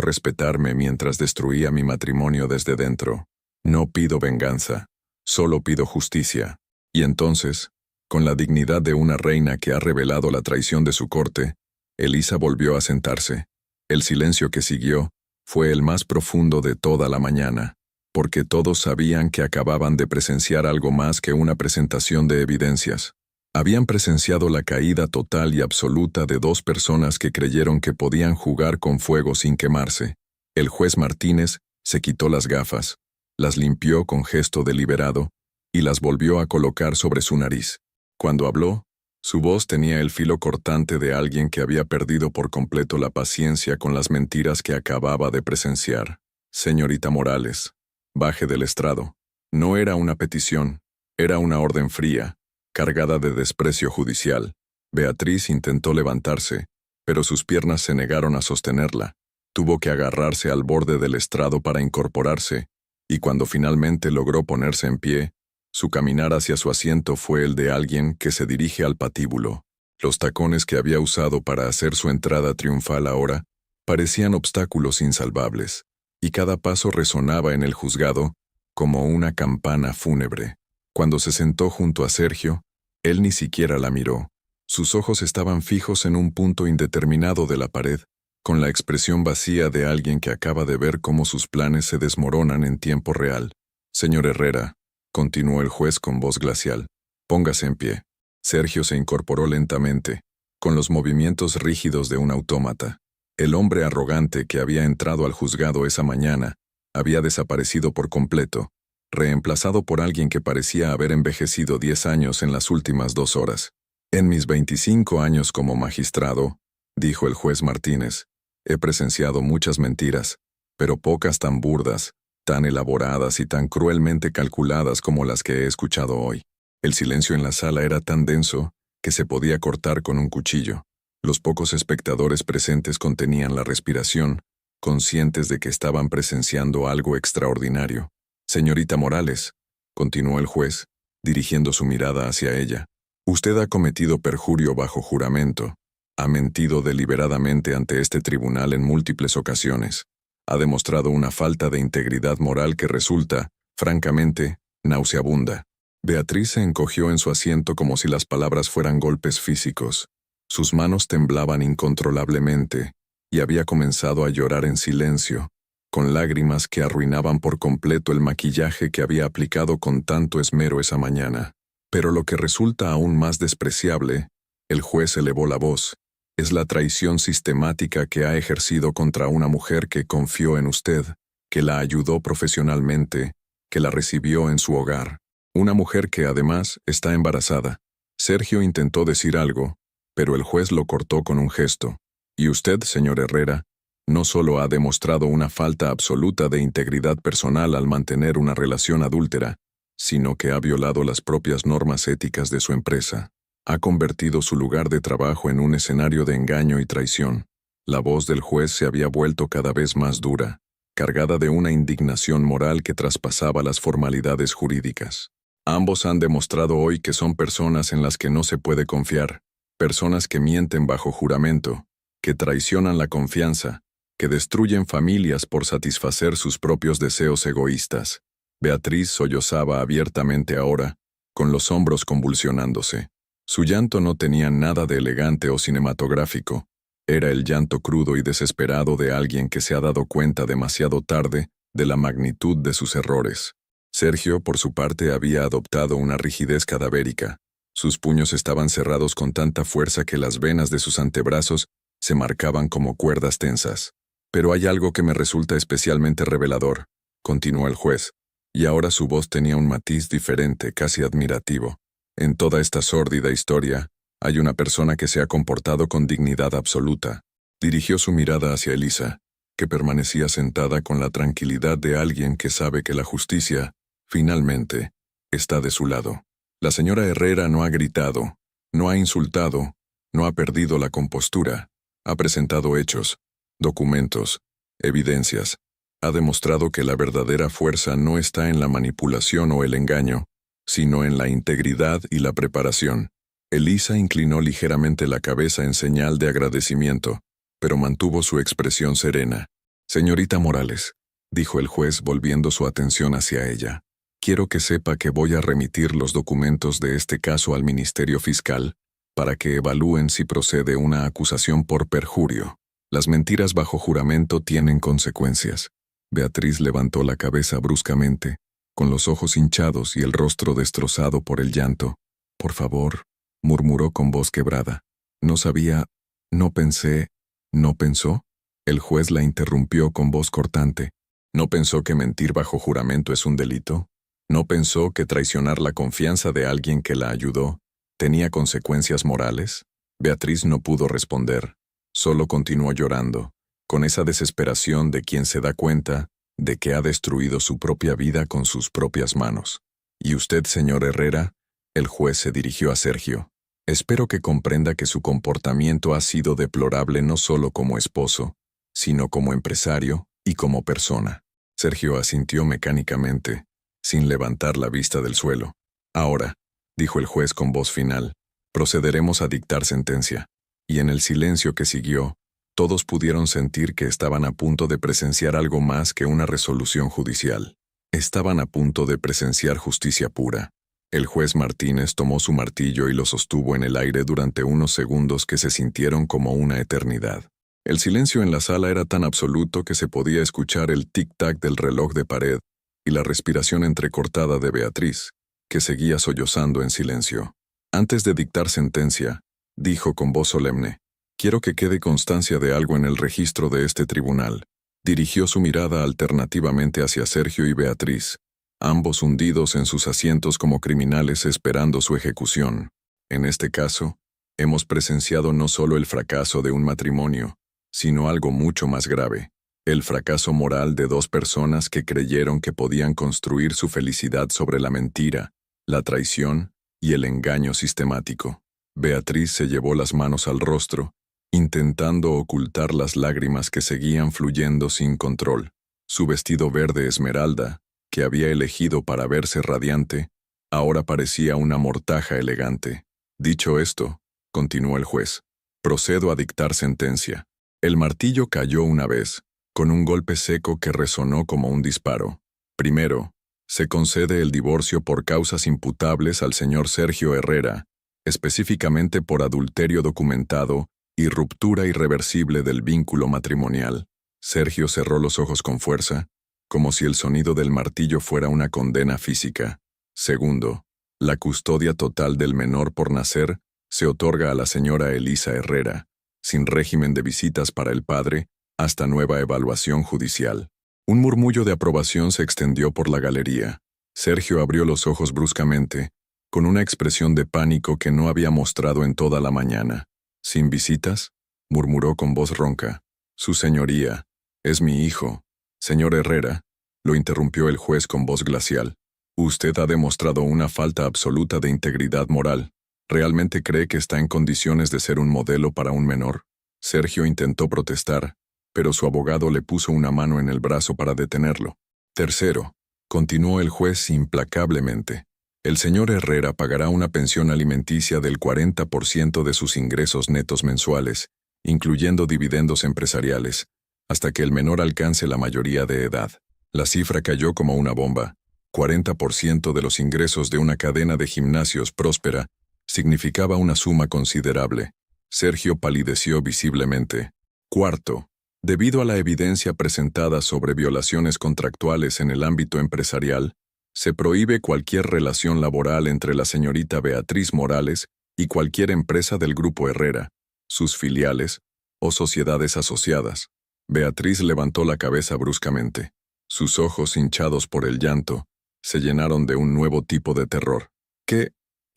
respetarme mientras destruía mi matrimonio desde dentro. No pido venganza, solo pido justicia. Y entonces, con la dignidad de una reina que ha revelado la traición de su corte, Elisa volvió a sentarse. El silencio que siguió fue el más profundo de toda la mañana, porque todos sabían que acababan de presenciar algo más que una presentación de evidencias. Habían presenciado la caída total y absoluta de 2 personas que creyeron que podían jugar con fuego sin quemarse. El juez Martínez se quitó las gafas, las limpió con gesto deliberado y las volvió a colocar sobre su nariz. Cuando habló, su voz tenía el filo cortante de alguien que había perdido por completo la paciencia con las mentiras que acababa de presenciar. Señorita Morales, baje del estrado. No era una petición, era una orden fría, cargada de desprecio judicial. Beatriz intentó levantarse, pero sus piernas se negaron a sostenerla. Tuvo que agarrarse al borde del estrado para incorporarse, y cuando finalmente logró ponerse en pie, su caminar hacia su asiento fue el de alguien que se dirige al patíbulo. Los tacones que había usado para hacer su entrada triunfal ahora parecían obstáculos insalvables, y cada paso resonaba en el juzgado como una campana fúnebre. Cuando se sentó junto a Sergio, él ni siquiera la miró. Sus ojos estaban fijos en un punto indeterminado de la pared, con la expresión vacía de alguien que acaba de ver cómo sus planes se desmoronan en tiempo real. Señor Herrera, continuó el juez con voz glacial, póngase en pie. Sergio se incorporó lentamente, con los movimientos rígidos de un autómata. El hombre arrogante que había entrado al juzgado esa mañana había desaparecido por completo, reemplazado por alguien que parecía haber envejecido 10 años en las últimas 2 horas. En mis 25 años como magistrado, dijo el juez Martínez, he presenciado muchas mentiras, pero pocas tan burdas, tan elaboradas y tan cruelmente calculadas como las que he escuchado hoy. El silencio en la sala era tan denso que se podía cortar con un cuchillo. Los pocos espectadores presentes contenían la respiración, conscientes de que estaban presenciando algo extraordinario. Señorita Morales, continuó el juez, dirigiendo su mirada hacia ella, usted ha cometido perjurio bajo juramento, ha mentido deliberadamente ante este tribunal en múltiples ocasiones. Ha demostrado una falta de integridad moral que resulta, francamente, nauseabunda. Beatriz se encogió en su asiento como si las palabras fueran golpes físicos. Sus manos temblaban incontrolablemente, y había comenzado a llorar en silencio, con lágrimas que arruinaban por completo el maquillaje que había aplicado con tanto esmero esa mañana. Pero lo que resulta aún más despreciable, el juez elevó la voz, es la traición sistemática que ha ejercido contra una mujer que confió en usted, que la ayudó profesionalmente, que la recibió en su hogar. Una mujer que además está embarazada. Sergio intentó decir algo, pero el juez lo cortó con un gesto. Y usted, señor Herrera, no solo ha demostrado una falta absoluta de integridad personal al mantener una relación adúltera, sino que ha violado las propias normas éticas de su empresa. Ha convertido su lugar de trabajo en un escenario de engaño y traición. La voz del juez se había vuelto cada vez más dura, cargada de una indignación moral que traspasaba las formalidades jurídicas. Ambos han demostrado hoy que son personas en las que no se puede confiar, personas que mienten bajo juramento, que traicionan la confianza, que destruyen familias por satisfacer sus propios deseos egoístas. Beatriz sollozaba abiertamente ahora, con los hombros convulsionándose. Su llanto no tenía nada de elegante o cinematográfico. Era el llanto crudo y desesperado de alguien que se ha dado cuenta demasiado tarde de la magnitud de sus errores. Sergio, por su parte, había adoptado una rigidez cadavérica. Sus puños estaban cerrados con tanta fuerza que las venas de sus antebrazos se marcaban como cuerdas tensas. «Pero hay algo que me resulta especialmente revelador», continuó el juez, y ahora su voz tenía un matiz diferente, casi admirativo. «En toda esta sórdida historia, hay una persona que se ha comportado con dignidad absoluta». Dirigió su mirada hacia Elisa, que permanecía sentada con la tranquilidad de alguien que sabe que la justicia, finalmente, está de su lado. La señora Herrera no ha gritado, no ha insultado, no ha perdido la compostura. Ha presentado hechos, documentos, evidencias. Ha demostrado que la verdadera fuerza no está en la manipulación o el engaño, sino en la integridad y la preparación. Elisa inclinó ligeramente la cabeza en señal de agradecimiento, pero mantuvo su expresión serena. «Señorita Morales», dijo el juez volviendo su atención hacia ella, «quiero que sepa que voy a remitir los documentos de este caso al Ministerio Fiscal para que evalúen si procede una acusación por perjurio. Las mentiras bajo juramento tienen consecuencias». Beatriz levantó la cabeza bruscamente, con los ojos hinchados y el rostro destrozado por el llanto. «Por favor», murmuró con voz quebrada. «No sabía, no pensé». «¿No pensó?». El juez la interrumpió con voz cortante. «¿No pensó que mentir bajo juramento es un delito? ¿No pensó que traicionar la confianza de alguien que la ayudó tenía consecuencias morales?». Beatriz no pudo responder. Solo continuó llorando, con esa desesperación de quien se da cuenta de que ha destruido su propia vida con sus propias manos. «¿Y usted, señor Herrera?». El juez se dirigió a Sergio. «Espero que comprenda que su comportamiento ha sido deplorable no solo como esposo, sino como empresario y como persona». Sergio asintió mecánicamente, sin levantar la vista del suelo. «Ahora», dijo el juez con voz final, «procederemos a dictar sentencia». Y en el silencio que siguió, todos pudieron sentir que estaban a punto de presenciar algo más que una resolución judicial. Estaban a punto de presenciar justicia pura. El juez Martínez tomó su martillo y lo sostuvo en el aire durante unos segundos que se sintieron como una eternidad. El silencio en la sala era tan absoluto que se podía escuchar el tic-tac del reloj de pared y la respiración entrecortada de Beatriz, que seguía sollozando en silencio. Antes de dictar sentencia, dijo con voz solemne: «Quiero que quede constancia de algo en el registro de este tribunal». Dirigió su mirada alternativamente hacia Sergio y Beatriz, ambos hundidos en sus asientos como criminales esperando su ejecución. «En este caso, hemos presenciado no solo el fracaso de un matrimonio, sino algo mucho más grave, el fracaso moral de dos personas que creyeron que podían construir su felicidad sobre la mentira, la traición y el engaño sistemático». Beatriz se llevó las manos al rostro, intentando ocultar las lágrimas que seguían fluyendo sin control. Su vestido verde esmeralda, que había elegido para verse radiante, ahora parecía una mortaja elegante. «Dicho esto», continuó el juez, «procedo a dictar sentencia». El martillo cayó una vez, con un golpe seco que resonó como un disparo. Primero, se concede el divorcio por causas imputables al señor Sergio Herrera, específicamente por adulterio documentado y ruptura irreversible del vínculo matrimonial. Sergio cerró los ojos con fuerza, como si el sonido del martillo fuera una condena física. Segundo, la custodia total del menor por nacer se otorga a la señora Elisa Herrera, sin régimen de visitas para el padre, hasta nueva evaluación judicial. Un murmullo de aprobación se extendió por la galería. Sergio abrió los ojos bruscamente, con una expresión de pánico que no había mostrado en toda la mañana. «¿Sin visitas?», murmuró con voz ronca. Su señoría, es mi hijo. Señor Herrera, lo interrumpió el juez con voz glacial. Usted ha demostrado una falta absoluta de integridad moral. ¿Realmente cree que está en condiciones de ser un modelo para un menor? Sergio intentó protestar, pero su abogado le puso una mano en el brazo para detenerlo. Tercero, continuó el juez implacablemente. El señor Herrera pagará una pensión alimenticia del 40% de sus ingresos netos mensuales, incluyendo dividendos empresariales, hasta que el menor alcance la mayoría de edad. La cifra cayó como una bomba. 40% de los ingresos de una cadena de gimnasios próspera significaba una suma considerable. Sergio palideció visiblemente. Cuarto, debido a la evidencia presentada sobre violaciones contractuales en el ámbito empresarial, se prohíbe cualquier relación laboral entre la señorita Beatriz Morales y cualquier empresa del Grupo Herrera, sus filiales o sociedades asociadas. Beatriz levantó la cabeza bruscamente. Sus ojos, hinchados por el llanto, se llenaron de un nuevo tipo de terror. ¿Qué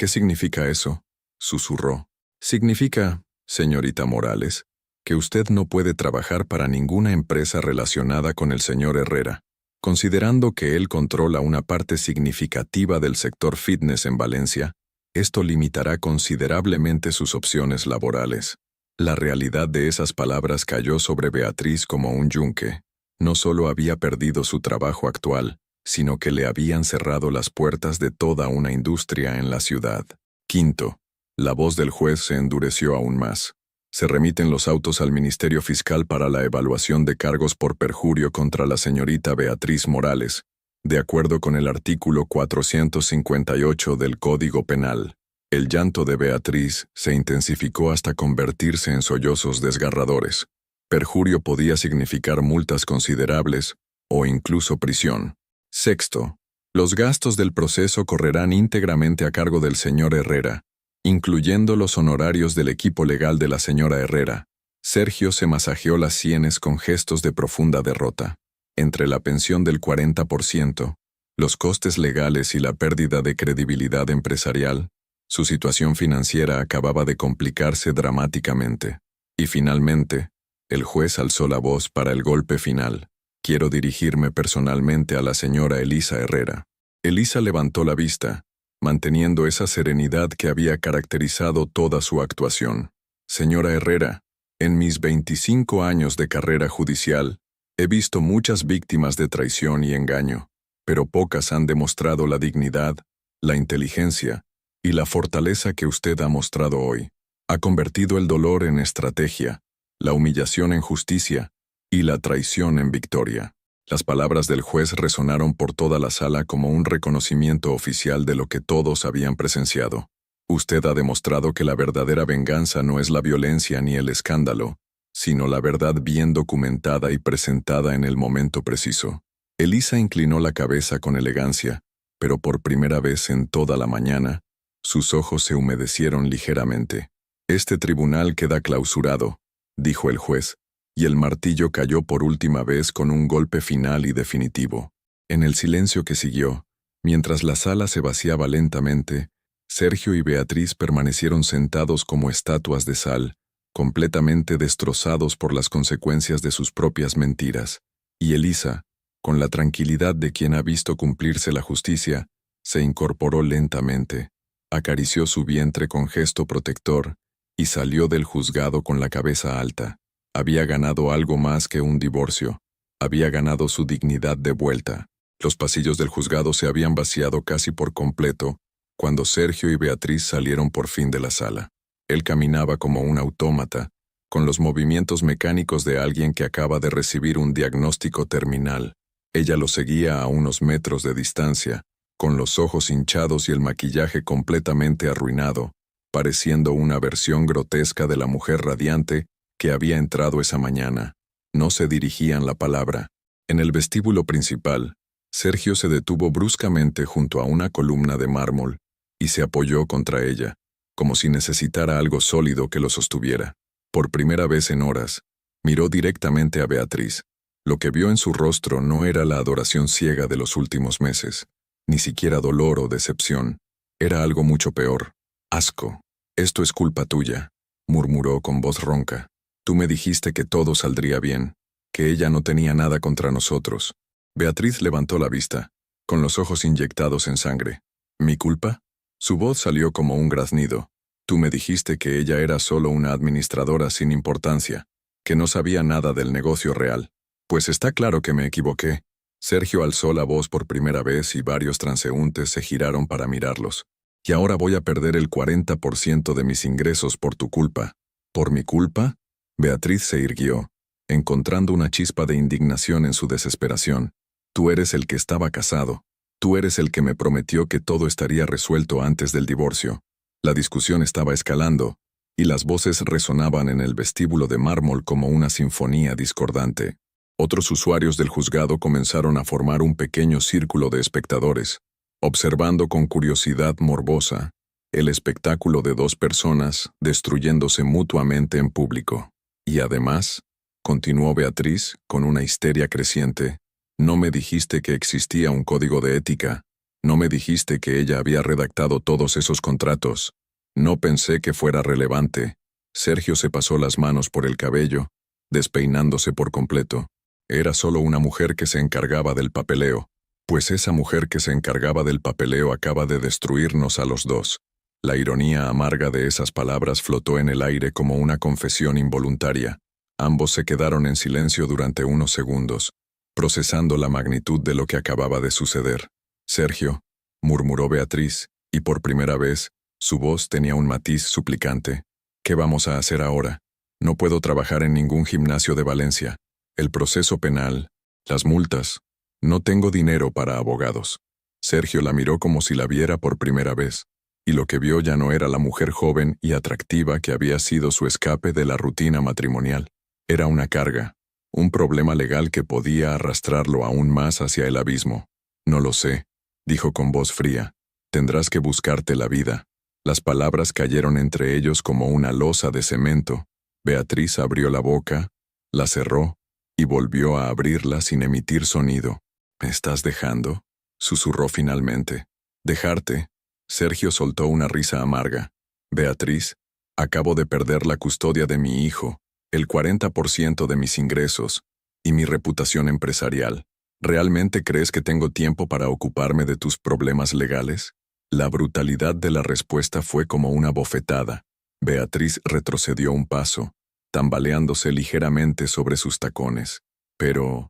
significa eso?, susurró. Significa, señorita Morales, que usted no puede trabajar para ninguna empresa relacionada con el señor Herrera, considerando que él controla una parte significativa del sector fitness en Valencia. Esto limitará considerablemente sus opciones laborales. La realidad de esas palabras cayó sobre Beatriz como un yunque. No solo había perdido su trabajo actual, sino que le habían cerrado las puertas de toda una industria en la ciudad. Quinto, la voz del juez se endureció aún más. Se remiten los autos al Ministerio Fiscal para la evaluación de cargos por perjurio contra la señorita Beatriz Morales, de acuerdo con el artículo 458 del Código Penal. El llanto de Beatriz se intensificó hasta convertirse en sollozos desgarradores. Perjurio podía significar multas considerables o incluso prisión. Sexto, los gastos del proceso correrán íntegramente a cargo del señor Herrera, incluyendo los honorarios del equipo legal de la señora Herrera. Sergio se masajeó las sienes con gestos de profunda derrota. Entre la pensión del 40%, los costes legales y la pérdida de credibilidad empresarial, su situación financiera acababa de complicarse dramáticamente. Y finalmente, el juez alzó la voz para el golpe final. Quiero dirigirme personalmente a la señora Elisa Herrera. Elisa levantó la vista, manteniendo esa serenidad que había caracterizado toda su actuación. Señora Herrera, en mis 25 años de carrera judicial, he visto muchas víctimas de traición y engaño, pero pocas han demostrado la dignidad, la inteligencia y la fortaleza que usted ha mostrado hoy. Ha convertido el dolor en estrategia, la humillación en justicia y la traición en victoria. Las palabras del juez resonaron por toda la sala como un reconocimiento oficial de lo que todos habían presenciado. Usted ha demostrado que la verdadera venganza no es la violencia ni el escándalo, sino la verdad bien documentada y presentada en el momento preciso. Elisa inclinó la cabeza con elegancia, pero por primera vez en toda la mañana, sus ojos se humedecieron ligeramente. Este tribunal queda clausurado, dijo el juez, y el martillo cayó por última vez con un golpe final y definitivo. En el silencio que siguió, mientras la sala se vaciaba lentamente, Sergio y Beatriz permanecieron sentados como estatuas de sal, completamente destrozados por las consecuencias de sus propias mentiras, y Elisa, con la tranquilidad de quien ha visto cumplirse la justicia, se incorporó lentamente, acarició su vientre con gesto protector y salió del juzgado con la cabeza alta. Había ganado algo más que un divorcio. Había ganado su dignidad de vuelta. Los pasillos del juzgado se habían vaciado casi por completo cuando Sergio y Beatriz salieron por fin de la sala. Él caminaba como un autómata, con los movimientos mecánicos de alguien que acaba de recibir un diagnóstico terminal. Ella lo seguía a unos metros de distancia, con los ojos hinchados y el maquillaje completamente arruinado, pareciendo una versión grotesca de la mujer radiante que había entrado esa mañana. No se dirigían la palabra. En el vestíbulo principal, Sergio se detuvo bruscamente junto a una columna de mármol y se apoyó contra ella, como si necesitara algo sólido que lo sostuviera. Por primera vez en horas, miró directamente a Beatriz. Lo que vio en su rostro no era la adoración ciega de los últimos meses, ni siquiera dolor o decepción. Era algo mucho peor. Asco. Esto es culpa tuya, murmuró con voz ronca. Tú me dijiste que todo saldría bien, que ella no tenía nada contra nosotros. Beatriz levantó la vista, con los ojos inyectados en sangre. ¿Mi culpa? Su voz salió como un graznido. Tú me dijiste que ella era solo una administradora sin importancia, que no sabía nada del negocio real. Pues está claro que me equivoqué. Sergio alzó la voz por primera vez y varios transeúntes se giraron para mirarlos. Y ahora voy a perder el 40% de mis ingresos por tu culpa. ¿Por mi culpa? Beatriz se irguió, encontrando una chispa de indignación en su desesperación. Tú eres el que estaba casado. Tú eres el que me prometió que todo estaría resuelto antes del divorcio. La discusión estaba escalando, y las voces resonaban en el vestíbulo de mármol como una sinfonía discordante. Otros usuarios del juzgado comenzaron a formar un pequeño círculo de espectadores, observando con curiosidad morbosa el espectáculo de dos personas destruyéndose mutuamente en público. Y además, continuó Beatriz con una histeria creciente, no me dijiste que existía un código de ética, no me dijiste que ella había redactado todos esos contratos, no pensé que fuera relevante. Sergio se pasó las manos por el cabello, despeinándose por completo. Era solo una mujer que se encargaba del papeleo, pues esa mujer que se encargaba del papeleo acaba de destruirnos a los dos. La ironía amarga de esas palabras flotó en el aire como una confesión involuntaria. Ambos se quedaron en silencio durante unos segundos, procesando la magnitud de lo que acababa de suceder. Sergio, murmuró Beatriz, y por primera vez, su voz tenía un matiz suplicante. ¿Qué vamos a hacer ahora? No puedo trabajar en ningún gimnasio de Valencia. El proceso penal, las multas. No tengo dinero para abogados. Sergio la miró como si la viera por primera vez, y lo que vio ya no era la mujer joven y atractiva que había sido su escape de la rutina matrimonial. Era una carga, un problema legal que podía arrastrarlo aún más hacia el abismo. No lo sé, dijo con voz fría. Tendrás que buscarte la vida. Las palabras cayeron entre ellos como una losa de cemento. Beatriz abrió la boca, la cerró, y volvió a abrirla sin emitir sonido. ¿Me estás dejando?, susurró finalmente. ¿Dejarte? Sergio soltó una risa amarga. Beatriz, acabo de perder la custodia de mi hijo, el 40% de mis ingresos, y mi reputación empresarial. ¿Realmente crees que tengo tiempo para ocuparme de tus problemas legales? La brutalidad de la respuesta fue como una bofetada. Beatriz retrocedió un paso, tambaleándose ligeramente sobre sus tacones. Pero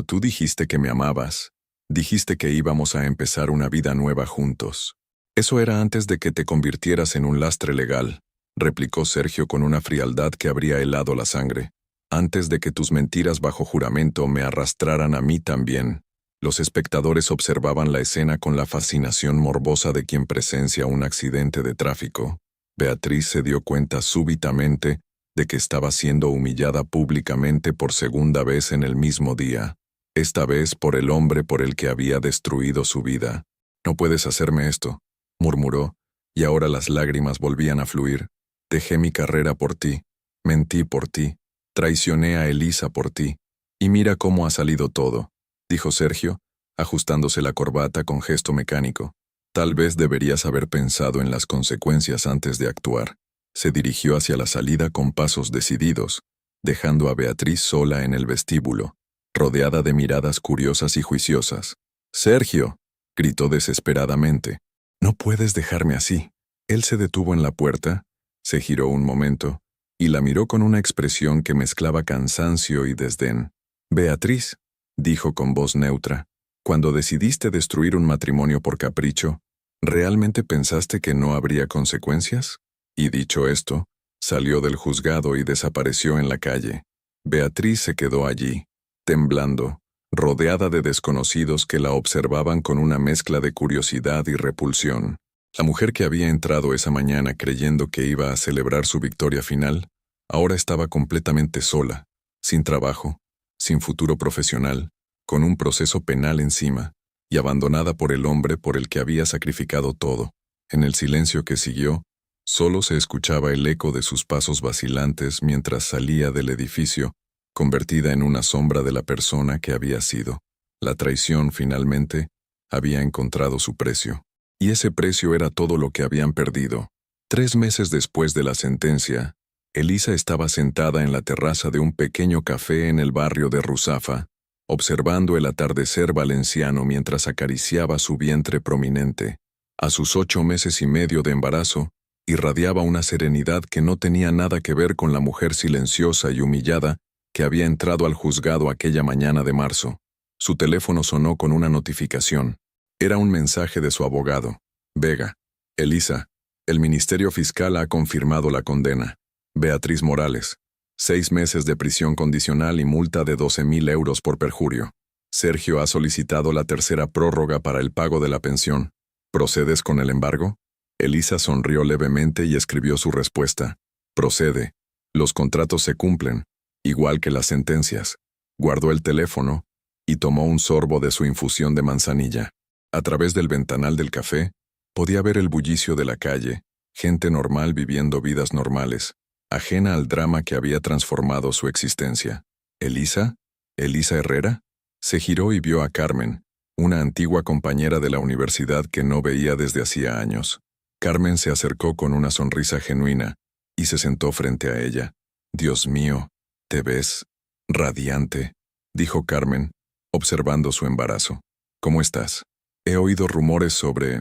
tú dijiste que me amabas. Dijiste que íbamos a empezar una vida nueva juntos. Eso era antes de que te convirtieras en un lastre legal, replicó Sergio con una frialdad que habría helado la sangre. Antes de que tus mentiras bajo juramento me arrastraran a mí también. Los espectadores observaban la escena con la fascinación morbosa de quien presencia un accidente de tráfico. Beatriz se dio cuenta súbitamente de que estaba siendo humillada públicamente por segunda vez en el mismo día, esta vez por el hombre por el que había destruido su vida. «No puedes hacerme esto», murmuró, y ahora las lágrimas volvían a fluir. «Dejé mi carrera por ti, mentí por ti, traicioné a Elisa por ti, y mira cómo ha salido todo», dijo Sergio, ajustándose la corbata con gesto mecánico. «Tal vez deberías haber pensado en las consecuencias antes de actuar». Se dirigió hacia la salida con pasos decididos, dejando a Beatriz sola en el vestíbulo, rodeada de miradas curiosas y juiciosas. «¡Sergio!», gritó desesperadamente. «No puedes dejarme así». Él se detuvo en la puerta, se giró un momento, y la miró con una expresión que mezclaba cansancio y desdén. «Beatriz», dijo con voz neutra, «cuando decidiste destruir un matrimonio por capricho, ¿realmente pensaste que no habría consecuencias?». Y dicho esto, salió del juzgado y desapareció en la calle. Beatriz se quedó allí, temblando, rodeada de desconocidos que la observaban con una mezcla de curiosidad y repulsión. La mujer que había entrado esa mañana creyendo que iba a celebrar su victoria final, ahora estaba completamente sola, sin trabajo, sin futuro profesional, con un proceso penal encima, y abandonada por el hombre por el que había sacrificado todo. En el silencio que siguió, solo se escuchaba el eco de sus pasos vacilantes mientras salía del edificio, convertida en una sombra de la persona que había sido. La traición, finalmente, había encontrado su precio. Y ese precio era todo lo que habían perdido. 3 meses después de la sentencia, Elisa estaba sentada en la terraza de un pequeño café en el barrio de Ruzafa, observando el atardecer valenciano mientras acariciaba su vientre prominente. A sus 8 meses y medio de embarazo, irradiaba una serenidad que no tenía nada que ver con la mujer silenciosa y humillada que había entrado al juzgado aquella mañana de marzo. Su teléfono sonó con una notificación. Era un mensaje de su abogado. Vega. Elisa, el Ministerio Fiscal ha confirmado la condena. Beatriz Morales. 6 meses de prisión condicional y multa de 12.000 euros por perjurio. Sergio ha solicitado la tercera prórroga para el pago de la pensión. ¿Procedes con el embargo? Elisa sonrió levemente y escribió su respuesta. Procede. Los contratos se cumplen, igual que las sentencias. Guardó el teléfono y tomó un sorbo de su infusión de manzanilla. A través del ventanal del café, podía ver el bullicio de la calle, gente normal viviendo vidas normales, ajena al drama que había transformado su existencia. ¿Elisa? ¿Elisa Herrera? Se giró y vio a Carmen, una antigua compañera de la universidad que no veía desde hacía años. Carmen se acercó con una sonrisa genuina y se sentó frente a ella. Dios mío, te ves radiante, dijo Carmen, observando su embarazo. ¿Cómo estás? He oído rumores sobre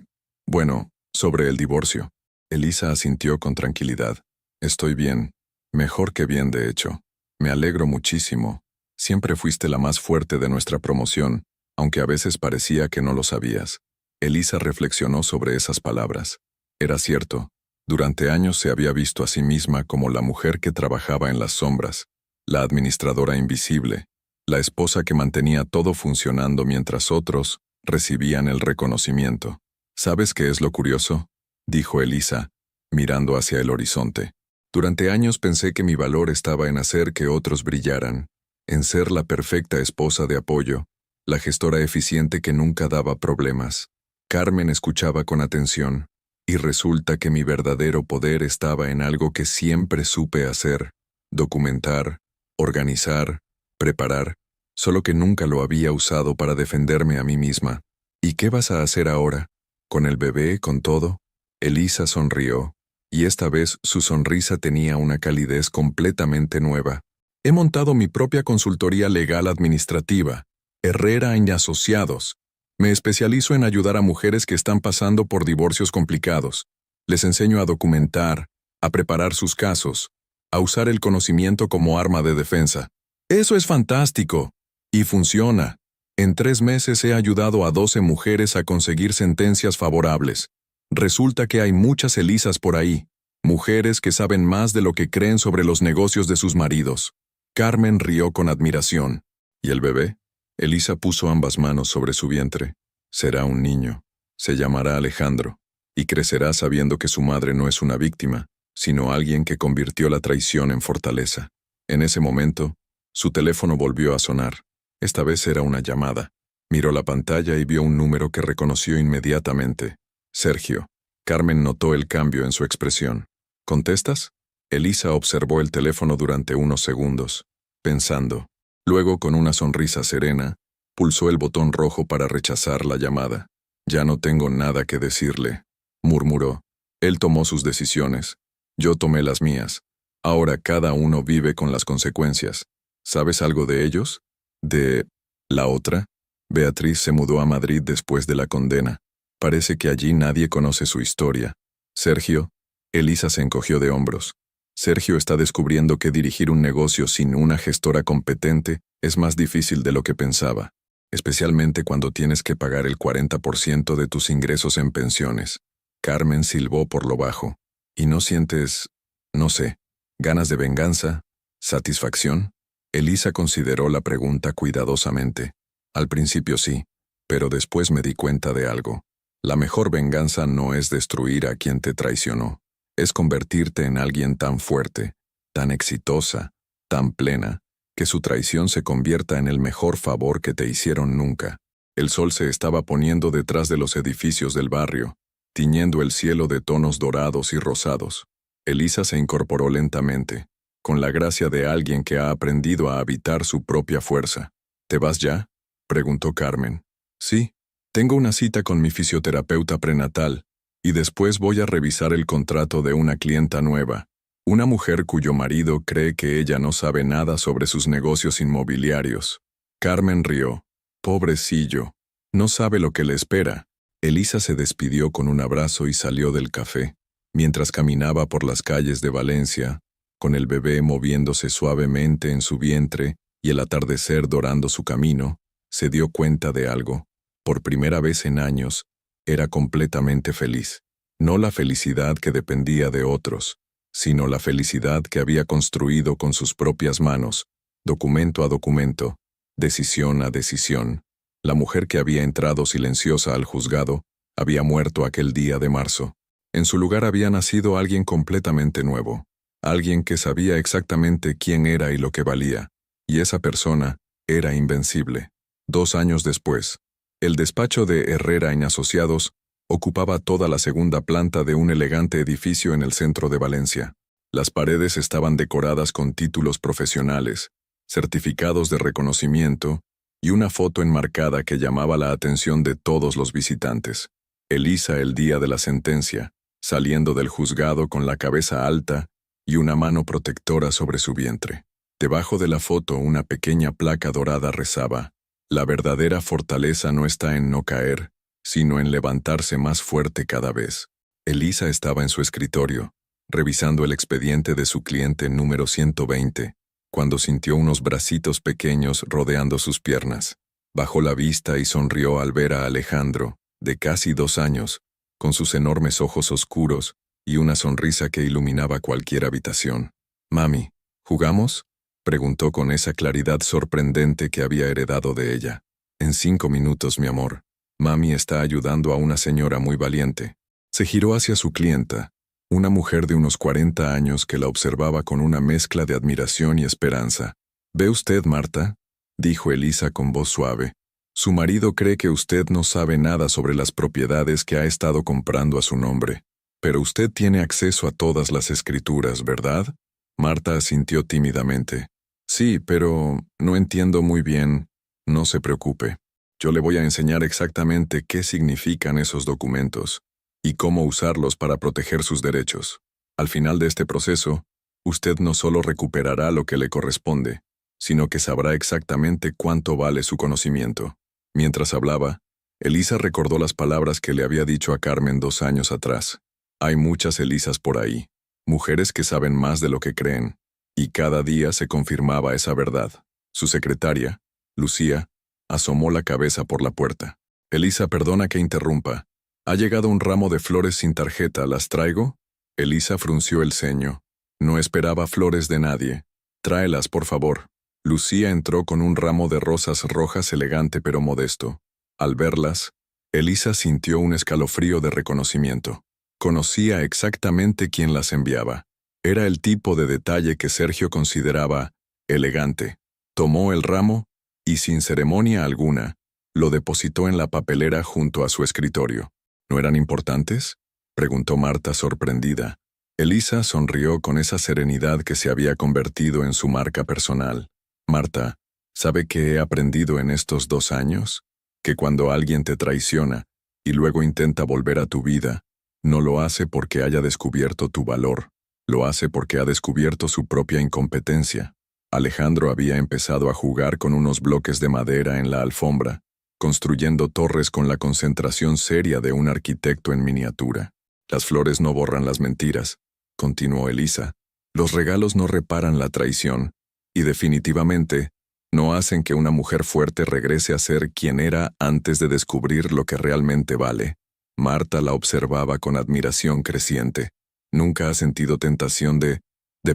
el divorcio. Elisa asintió con tranquilidad. Estoy bien, mejor que bien de hecho. Me alegro muchísimo. Siempre fuiste la más fuerte de nuestra promoción, aunque a veces parecía que no lo sabías. Elisa reflexionó sobre esas palabras. Era cierto, durante años se había visto a sí misma como la mujer que trabajaba en las sombras, la administradora invisible, la esposa que mantenía todo funcionando mientras otros recibían el reconocimiento. ¿Sabes qué es lo curioso?, dijo Elisa, mirando hacia el horizonte. Durante años pensé que mi valor estaba en hacer que otros brillaran, en ser la perfecta esposa de apoyo, la gestora eficiente que nunca daba problemas. Carmen escuchaba con atención, y resulta que mi verdadero poder estaba en algo que siempre supe hacer: documentar, organizar, preparar, solo que nunca lo había usado para defenderme a mí misma. ¿Y qué vas a hacer ahora? ¿Con el bebé, con todo? Elisa sonrió, y esta vez su sonrisa tenía una calidez completamente nueva. He montado mi propia consultoría legal administrativa, Herrera y Asociados. Me especializo en ayudar a mujeres que están pasando por divorcios complicados. Les enseño a documentar, a preparar sus casos, a usar el conocimiento como arma de defensa. Eso es fantástico. Y funciona. En 3 meses he ayudado a 12 mujeres a conseguir sentencias favorables. Resulta que hay muchas Elisas por ahí, mujeres que saben más de lo que creen sobre los negocios de sus maridos. Carmen rió con admiración. ¿Y el bebé? Elisa puso ambas manos sobre su vientre. Será un niño. Se llamará Alejandro, y crecerá sabiendo que su madre no es una víctima, sino alguien que convirtió la traición en fortaleza. En ese momento, su teléfono volvió a sonar. Esta vez era una llamada. Miró la pantalla y vio un número que reconoció inmediatamente. Sergio. Carmen notó el cambio en su expresión. ¿Contestas? Elisa observó el teléfono durante unos segundos, pensando. Luego, con una sonrisa serena, pulsó el botón rojo para rechazar la llamada. Ya no tengo nada que decirle, murmuró. Él tomó sus decisiones. Yo tomé las mías. Ahora cada uno vive con las consecuencias. ¿Sabes algo de ellos? ¿De la otra? Beatriz se mudó a Madrid después de la condena. Parece que allí nadie conoce su historia. Sergio. Elisa se encogió de hombros. Sergio está descubriendo que dirigir un negocio sin una gestora competente es más difícil de lo que pensaba, especialmente cuando tienes que pagar el 40% de tus ingresos en pensiones. Carmen silbó por lo bajo. ¿Y no sientes, no sé, ganas de venganza? ¿Satisfacción? Elisa consideró la pregunta cuidadosamente. Al principio sí, pero después me di cuenta de algo. La mejor venganza no es destruir a quien te traicionó. Es convertirte en alguien tan fuerte, tan exitosa, tan plena, que su traición se convierta en el mejor favor que te hicieron nunca. El sol se estaba poniendo detrás de los edificios del barrio, tiñendo el cielo de tonos dorados y rosados. Elisa se incorporó lentamente, con la gracia de alguien que ha aprendido a habitar su propia fuerza. ¿Te vas ya?, preguntó Carmen. Sí, tengo una cita con mi fisioterapeuta prenatal, y después voy a revisar el contrato de una clienta nueva. Una mujer cuyo marido cree que ella no sabe nada sobre sus negocios inmobiliarios. Carmen rió. Pobrecillo. No sabe lo que le espera. Elisa se despidió con un abrazo y salió del café. Mientras caminaba por las calles de Valencia, con el bebé moviéndose suavemente en su vientre y el atardecer dorando su camino, se dio cuenta de algo. Por primera vez en años, era completamente feliz. No la felicidad que dependía de otros, sino la felicidad que había construido con sus propias manos, documento a documento, decisión a decisión. La mujer que había entrado silenciosa al juzgado había muerto aquel día de marzo. En su lugar había nacido alguien completamente nuevo, alguien que sabía exactamente quién era y lo que valía, y esa persona era invencible. 2 años después, el despacho de Herrera y Asociados ocupaba toda la segunda planta de un elegante edificio en el centro de Valencia. Las paredes estaban decoradas con títulos profesionales, certificados de reconocimiento y una foto enmarcada que llamaba la atención de todos los visitantes. Elisa el día de la sentencia, saliendo del juzgado con la cabeza alta y una mano protectora sobre su vientre. Debajo de la foto una pequeña placa dorada rezaba: «La verdadera fortaleza no está en no caer, sino en levantarse más fuerte cada vez». Elisa estaba en su escritorio, revisando el expediente de su cliente número 120, cuando sintió unos bracitos pequeños rodeando sus piernas. Bajó la vista y sonrió al ver a Alejandro, de casi 2 años, con sus enormes ojos oscuros y una sonrisa que iluminaba cualquier habitación. «Mami, ¿jugamos?», preguntó con esa claridad sorprendente que había heredado de ella. «En 5 minutos, mi amor. Mami está ayudando a una señora muy valiente». Se giró hacia su clienta, una mujer de unos 40 años que la observaba con una mezcla de admiración y esperanza. «¿Ve usted, Marta?», dijo Elisa con voz suave. «Su marido cree que usted no sabe nada sobre las propiedades que ha estado comprando a su nombre. Pero usted tiene acceso a todas las escrituras, ¿verdad?». Marta asintió tímidamente. «Sí, pero no entiendo muy bien». «No se preocupe. Yo le voy a enseñar exactamente qué significan esos documentos y cómo usarlos para proteger sus derechos. Al final de este proceso, usted no solo recuperará lo que le corresponde, sino que sabrá exactamente cuánto vale su conocimiento». Mientras hablaba, Elisa recordó las palabras que le había dicho a Carmen 2 años atrás. Hay muchas Elisas por ahí, mujeres que saben más de lo que creen, y cada día se confirmaba esa verdad. Su secretaria, Lucía, asomó la cabeza por la puerta. «Elisa, perdona que interrumpa. Ha llegado un ramo de flores sin tarjeta, ¿las traigo?». Elisa frunció el ceño. No esperaba flores de nadie. «Tráelas, por favor». Lucía entró con un ramo de rosas rojas elegante pero modesto. Al verlas, Elisa sintió un escalofrío de reconocimiento. Conocía exactamente quién las enviaba. Era el tipo de detalle que Sergio consideraba elegante. Tomó el ramo y, sin ceremonia alguna, lo depositó en la papelera junto a su escritorio. «¿No eran importantes?», preguntó Marta sorprendida. Elisa sonrió con esa serenidad que se había convertido en su marca personal. «Marta, ¿sabe qué he aprendido en estos 2 años? Que cuando alguien te traiciona y luego intenta volver a tu vida, no lo hace porque haya descubierto tu valor, lo hace porque ha descubierto su propia incompetencia». Alejandro había empezado a jugar con unos bloques de madera en la alfombra, construyendo torres con la concentración seria de un arquitecto en miniatura. «Las flores no borran las mentiras», continuó Elisa. «Los regalos no reparan la traición, y definitivamente no hacen que una mujer fuerte regrese a ser quien era antes de descubrir lo que realmente vale». Marta la observaba con admiración creciente. «¿Nunca ha sentido tentación de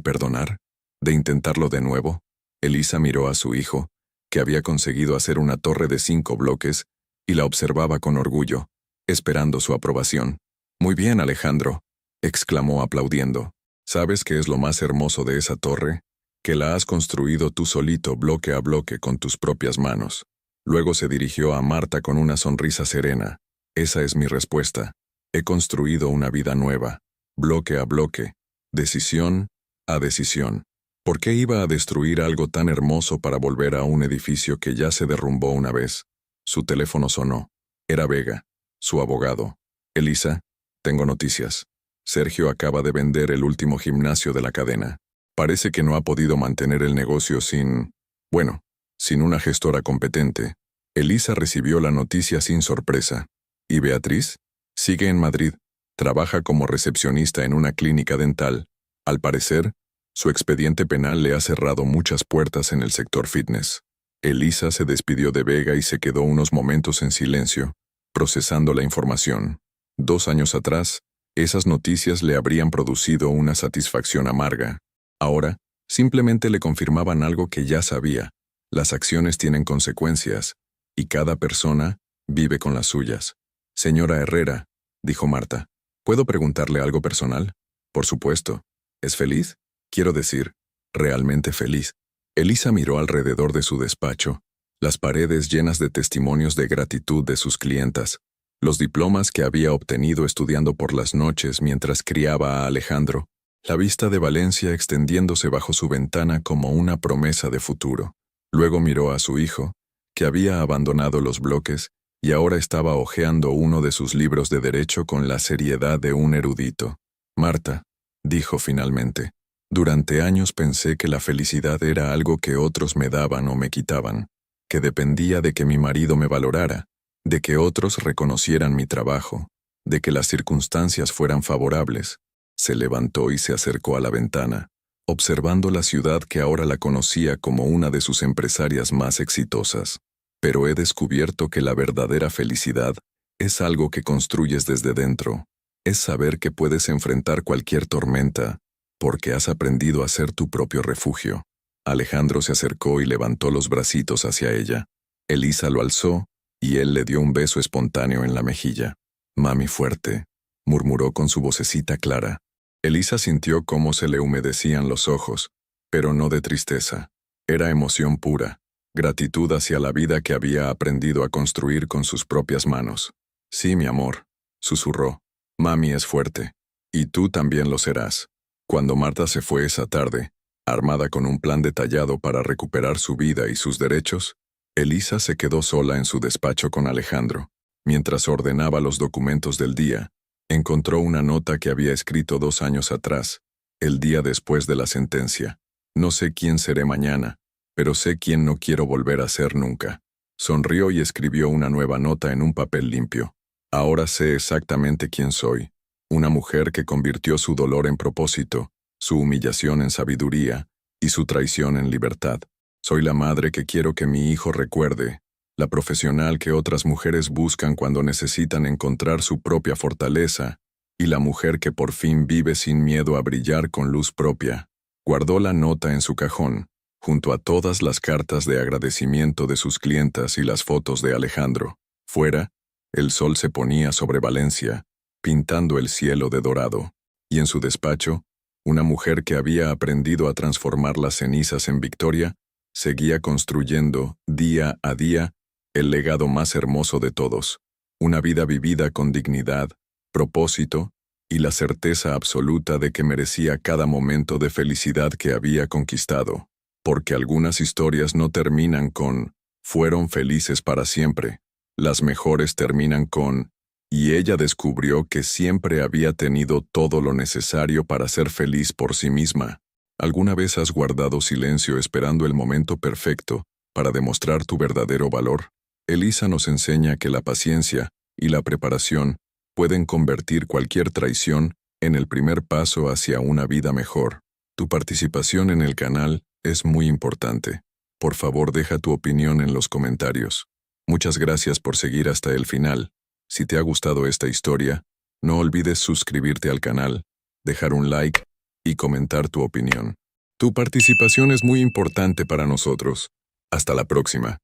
perdonar? ¿De intentarlo de nuevo?». Elisa miró a su hijo, que había conseguido hacer una torre de 5 bloques, y la observaba con orgullo, esperando su aprobación. «Muy bien, Alejandro», exclamó aplaudiendo. «¿Sabes qué es lo más hermoso de esa torre? Que la has construido tú solito, bloque a bloque, con tus propias manos». Luego se dirigió a Marta con una sonrisa serena. «Esa es mi respuesta. He construido una vida nueva, bloque a bloque, decisión a decisión. ¿Por qué iba a destruir algo tan hermoso para volver a un edificio que ya se derrumbó una vez?». Su teléfono sonó. Era Vega, su abogado. «Elisa, tengo noticias». Sergio acaba de vender el último gimnasio de la cadena. Parece que no ha podido mantener el negocio sin una gestora competente. Elisa recibió la noticia sin sorpresa. ¿Y Beatriz? Sigue en Madrid. Trabaja como recepcionista en una clínica dental. Al parecer, su expediente penal le ha cerrado muchas puertas en el sector fitness. Elisa se despidió de Vega y se quedó unos momentos en silencio, procesando la información. 2 años atrás, esas noticias le habrían producido una satisfacción amarga. Ahora, simplemente le confirmaban algo que ya sabía. Las acciones tienen consecuencias, y cada persona vive con las suyas. Señora Herrera, dijo Marta, ¿puedo preguntarle algo personal? Por supuesto. ¿Es feliz? Quiero decir, realmente feliz. Elisa miró alrededor de su despacho, las paredes llenas de testimonios de gratitud de sus clientas, los diplomas que había obtenido estudiando por las noches mientras criaba a Alejandro, la vista de Valencia extendiéndose bajo su ventana como una promesa de futuro. Luego miró a su hijo, que había abandonado los bloques y ahora estaba hojeando uno de sus libros de derecho con la seriedad de un erudito. Marta, dijo finalmente, durante años pensé que la felicidad era algo que otros me daban o me quitaban, que dependía de que mi marido me valorara, de que otros reconocieran mi trabajo, de que las circunstancias fueran favorables. Se levantó y se acercó a la ventana, observando la ciudad que ahora la conocía como una de sus empresarias más exitosas. Pero he descubierto que la verdadera felicidad es algo que construyes desde dentro. Es saber que puedes enfrentar cualquier tormenta, porque has aprendido a ser tu propio refugio. Alejandro se acercó y levantó los bracitos hacia ella. Elisa lo alzó, y él le dio un beso espontáneo en la mejilla. «Mami fuerte», murmuró con su vocecita clara. Elisa sintió cómo se le humedecían los ojos, pero no de tristeza. Era emoción pura, gratitud hacia la vida que había aprendido a construir con sus propias manos. «Sí, mi amor», susurró. «Mami es fuerte. Y tú también lo serás». Cuando Marta se fue esa tarde, armada con un plan detallado para recuperar su vida y sus derechos, Elisa se quedó sola en su despacho con Alejandro. Mientras ordenaba los documentos del día, encontró una nota que había escrito 2 años atrás, el día después de la sentencia. «No sé quién seré mañana, pero sé quién no quiero volver a ser nunca». Sonrió y escribió una nueva nota en un papel limpio. «Ahora sé exactamente quién soy. Una mujer que convirtió su dolor en propósito, su humillación en sabiduría y su traición en libertad. Soy la madre que quiero que mi hijo recuerde, la profesional que otras mujeres buscan cuando necesitan encontrar su propia fortaleza, y la mujer que por fin vive sin miedo a brillar con luz propia». Guardó la nota en su cajón, junto a todas las cartas de agradecimiento de sus clientas y las fotos de Alejandro. Fuera, el sol se ponía sobre Valencia, pintando el cielo de dorado, y en su despacho, una mujer que había aprendido a transformar las cenizas en victoria, seguía construyendo, día a día, el legado más hermoso de todos, una vida vivida con dignidad, propósito y la certeza absoluta de que merecía cada momento de felicidad que había conquistado, porque algunas historias no terminan con «fueron felices para siempre», las mejores terminan con «y ella descubrió que siempre había tenido todo lo necesario para ser feliz por sí misma». ¿Alguna vez has guardado silencio esperando el momento perfecto para demostrar tu verdadero valor? Elisa nos enseña que la paciencia y la preparación pueden convertir cualquier traición en el primer paso hacia una vida mejor. Tu participación en el canal es muy importante. Por favor, deja tu opinión en los comentarios. Muchas gracias por seguir hasta el final. Si te ha gustado esta historia, no olvides suscribirte al canal, dejar un like y comentar tu opinión. Tu participación es muy importante para nosotros. Hasta la próxima.